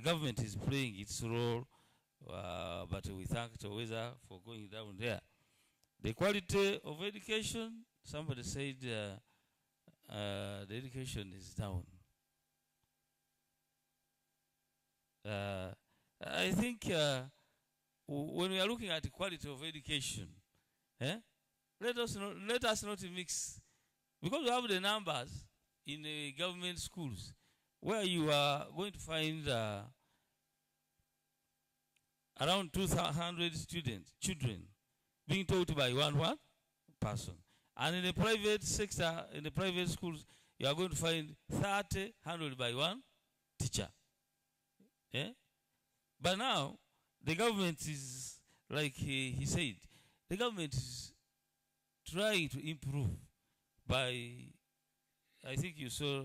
government is playing its role, but we thank Twaweza for going down there. The quality of education, somebody said the education is down. I think when we are looking at the quality of education, let us not mix, because we have the numbers in the government schools where you are going to find around 200 children being taught by one person. And in the private sector, in the private schools, you are going to find 30 handled by one teacher. But now, the government is, like he said, the government is trying to improve by, I think you saw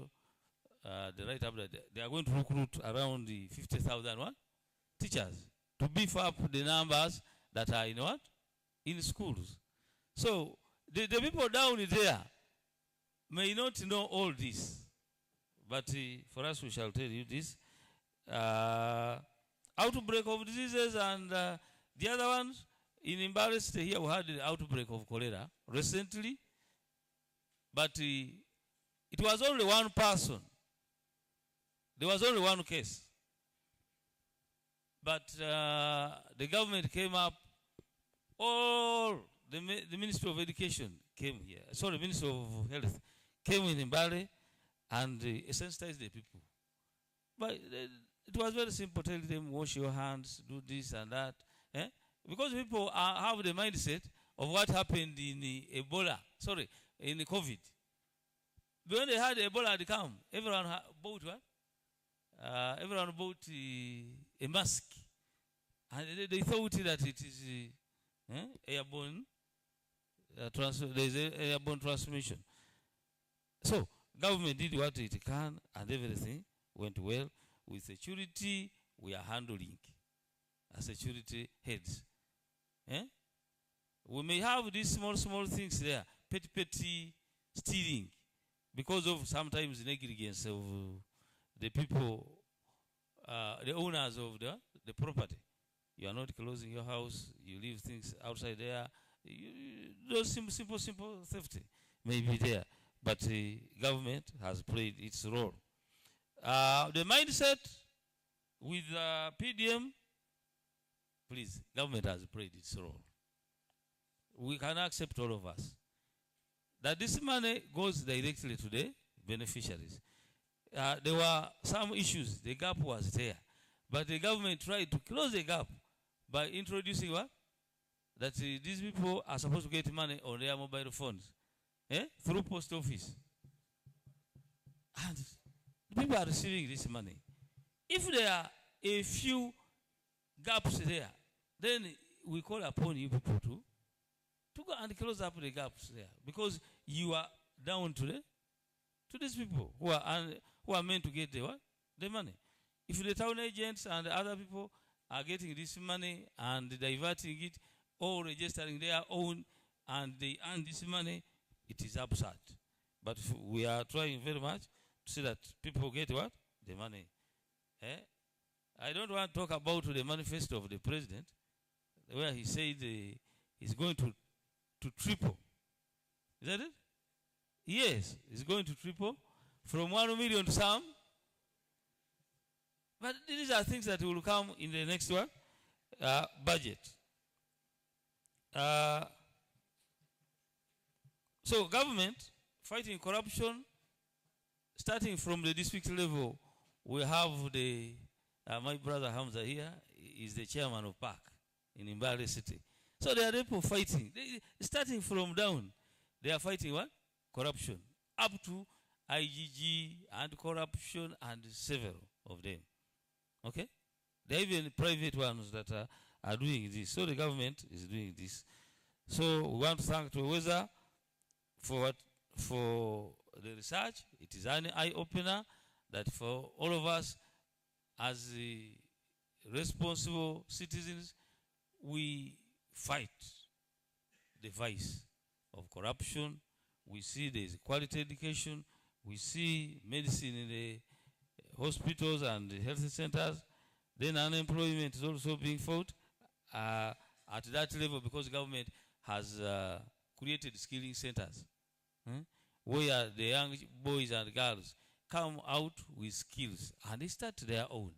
the right up that they are going to recruit around the 50,000 teachers to beef up the numbers that are in in schools. So the people down there may not know all this, but for us we shall tell you this. Outbreak of diseases and the other ones, in Mbale State here we had the outbreak of cholera recently, but it was only one person. There was only one case. But the government came up, all the Ministry of Education came here. Sorry, Ministry of Health came in Mbale and sensitized the people. But it was very simple, tell them wash your hands, do this and that. Because people have the mindset of what happened in in COVID. When they had Ebola come, everyone bought what? Everyone bought a mask. And they thought that it is airborne, there's airborne transmission. So, government did what it can and everything went well. With security, we are handling as security heads. We may have these small things there, petty stealing, because of sometimes negligence of the people, the owners of the property. You are not closing your house, you leave things outside there, Those simple theft may be there, but the government has played its role. The mindset with PDM, please, government has played its role. We can accept, all of us, that this money goes directly to the beneficiaries. There were some issues, the gap was there, but the government tried to close the gap by introducing what? That these people are supposed to get money on their mobile phones through post office. And people are receiving this money. If there are a few gaps there, then we call upon you people to go and close up the gaps there, because you are down to these people who are meant to get the money. If the town agents and other people are getting this money and diverting it or registering their own and they earn this money, it is absurd. But we are trying very much to see that people get what? The money. I don't want to talk about the manifesto of the president, where he said he's going to triple. Is that it? Yes, he's going to triple from 1 million to some. But these are things that will come in the next one, budget. So government fighting corruption, starting from the district level, we have my brother Hamza here is the chairman of PAC in Mbale City. So they are people fighting. Starting from down, they are fighting what? Corruption. Up to IGG and corruption and several of them. Okay? There are even private ones that are doing this. So the government is doing this. So we want to thank Twaweza for the research. It is an eye-opener that for all of us as responsible citizens, we fight the vice of corruption. We see there is quality education. We see medicine in the hospitals and the health centers. Then unemployment is also being fought at that level, because government has created skilling centers where the young boys and girls come out with skills and they start their own.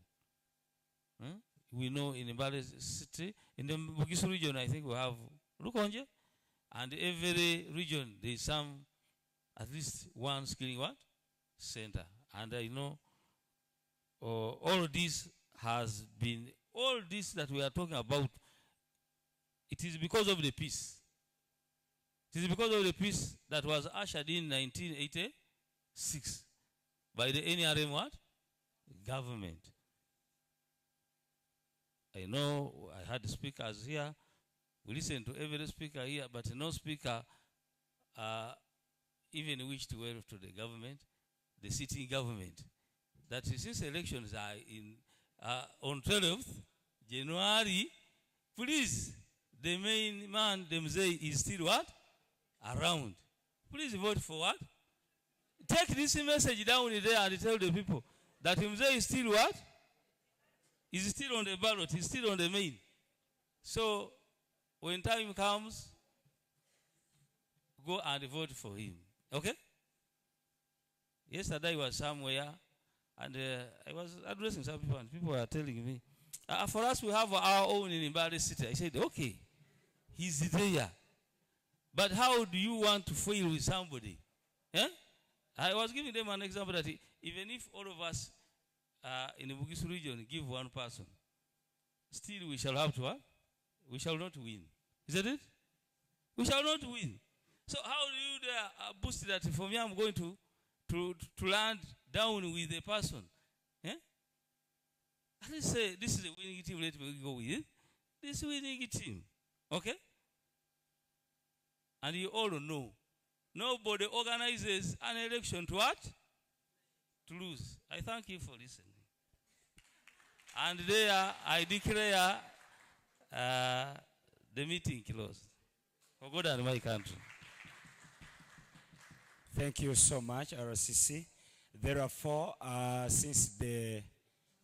We know in Mbale City, in the Bugisu region, I think we have Rukonje, and every region there is at least one skilling center. And I know all this has been, all this that we are talking about, it is because of the peace. It is because of the peace that was ushered in 1986 by the NRM government. I know I had speakers here. We listen to every speaker here, but no speaker even wished well to the government, the sitting government. That since elections are on 12th January, please, the main man, the Mzee, is still what? Around. Please vote for what? Take this message down there and tell the people that Mzee is still what? He's still on the ballot. He's still on the main. So when time comes, go and vote for him. Okay? Yesterday I was somewhere and I was addressing some people and people were telling me, for us we have our own in Mbale City. I said, okay, he's there. But how do you want to fail with somebody? I was giving them an example that even if all of us in the Bugisu region give one person, still we shall have to what? We shall not win. Is that it? We shall not win. So how do you boost that? For me, I'm going to land down with a person. At least say, this is a winning team, let me go with it. This is a winning team. Okay? And you all know, nobody organizes an election to what? To lose. I thank you for listening. And there, I declare the meeting closed. For God and my country. Thank you so much, RCC. Therefore, since the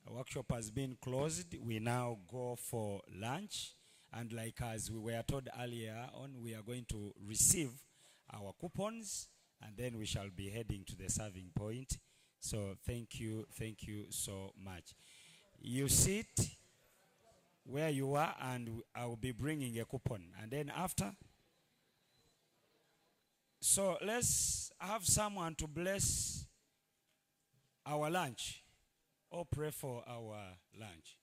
workshop has been closed, we now go for lunch. And like as we were told earlier on, we are going to receive our coupons, and then we shall be heading to the serving point. So thank you so much. You sit where you are, and I will be bringing a coupon. And then after, so let's have someone to bless our lunch or pray for our lunch.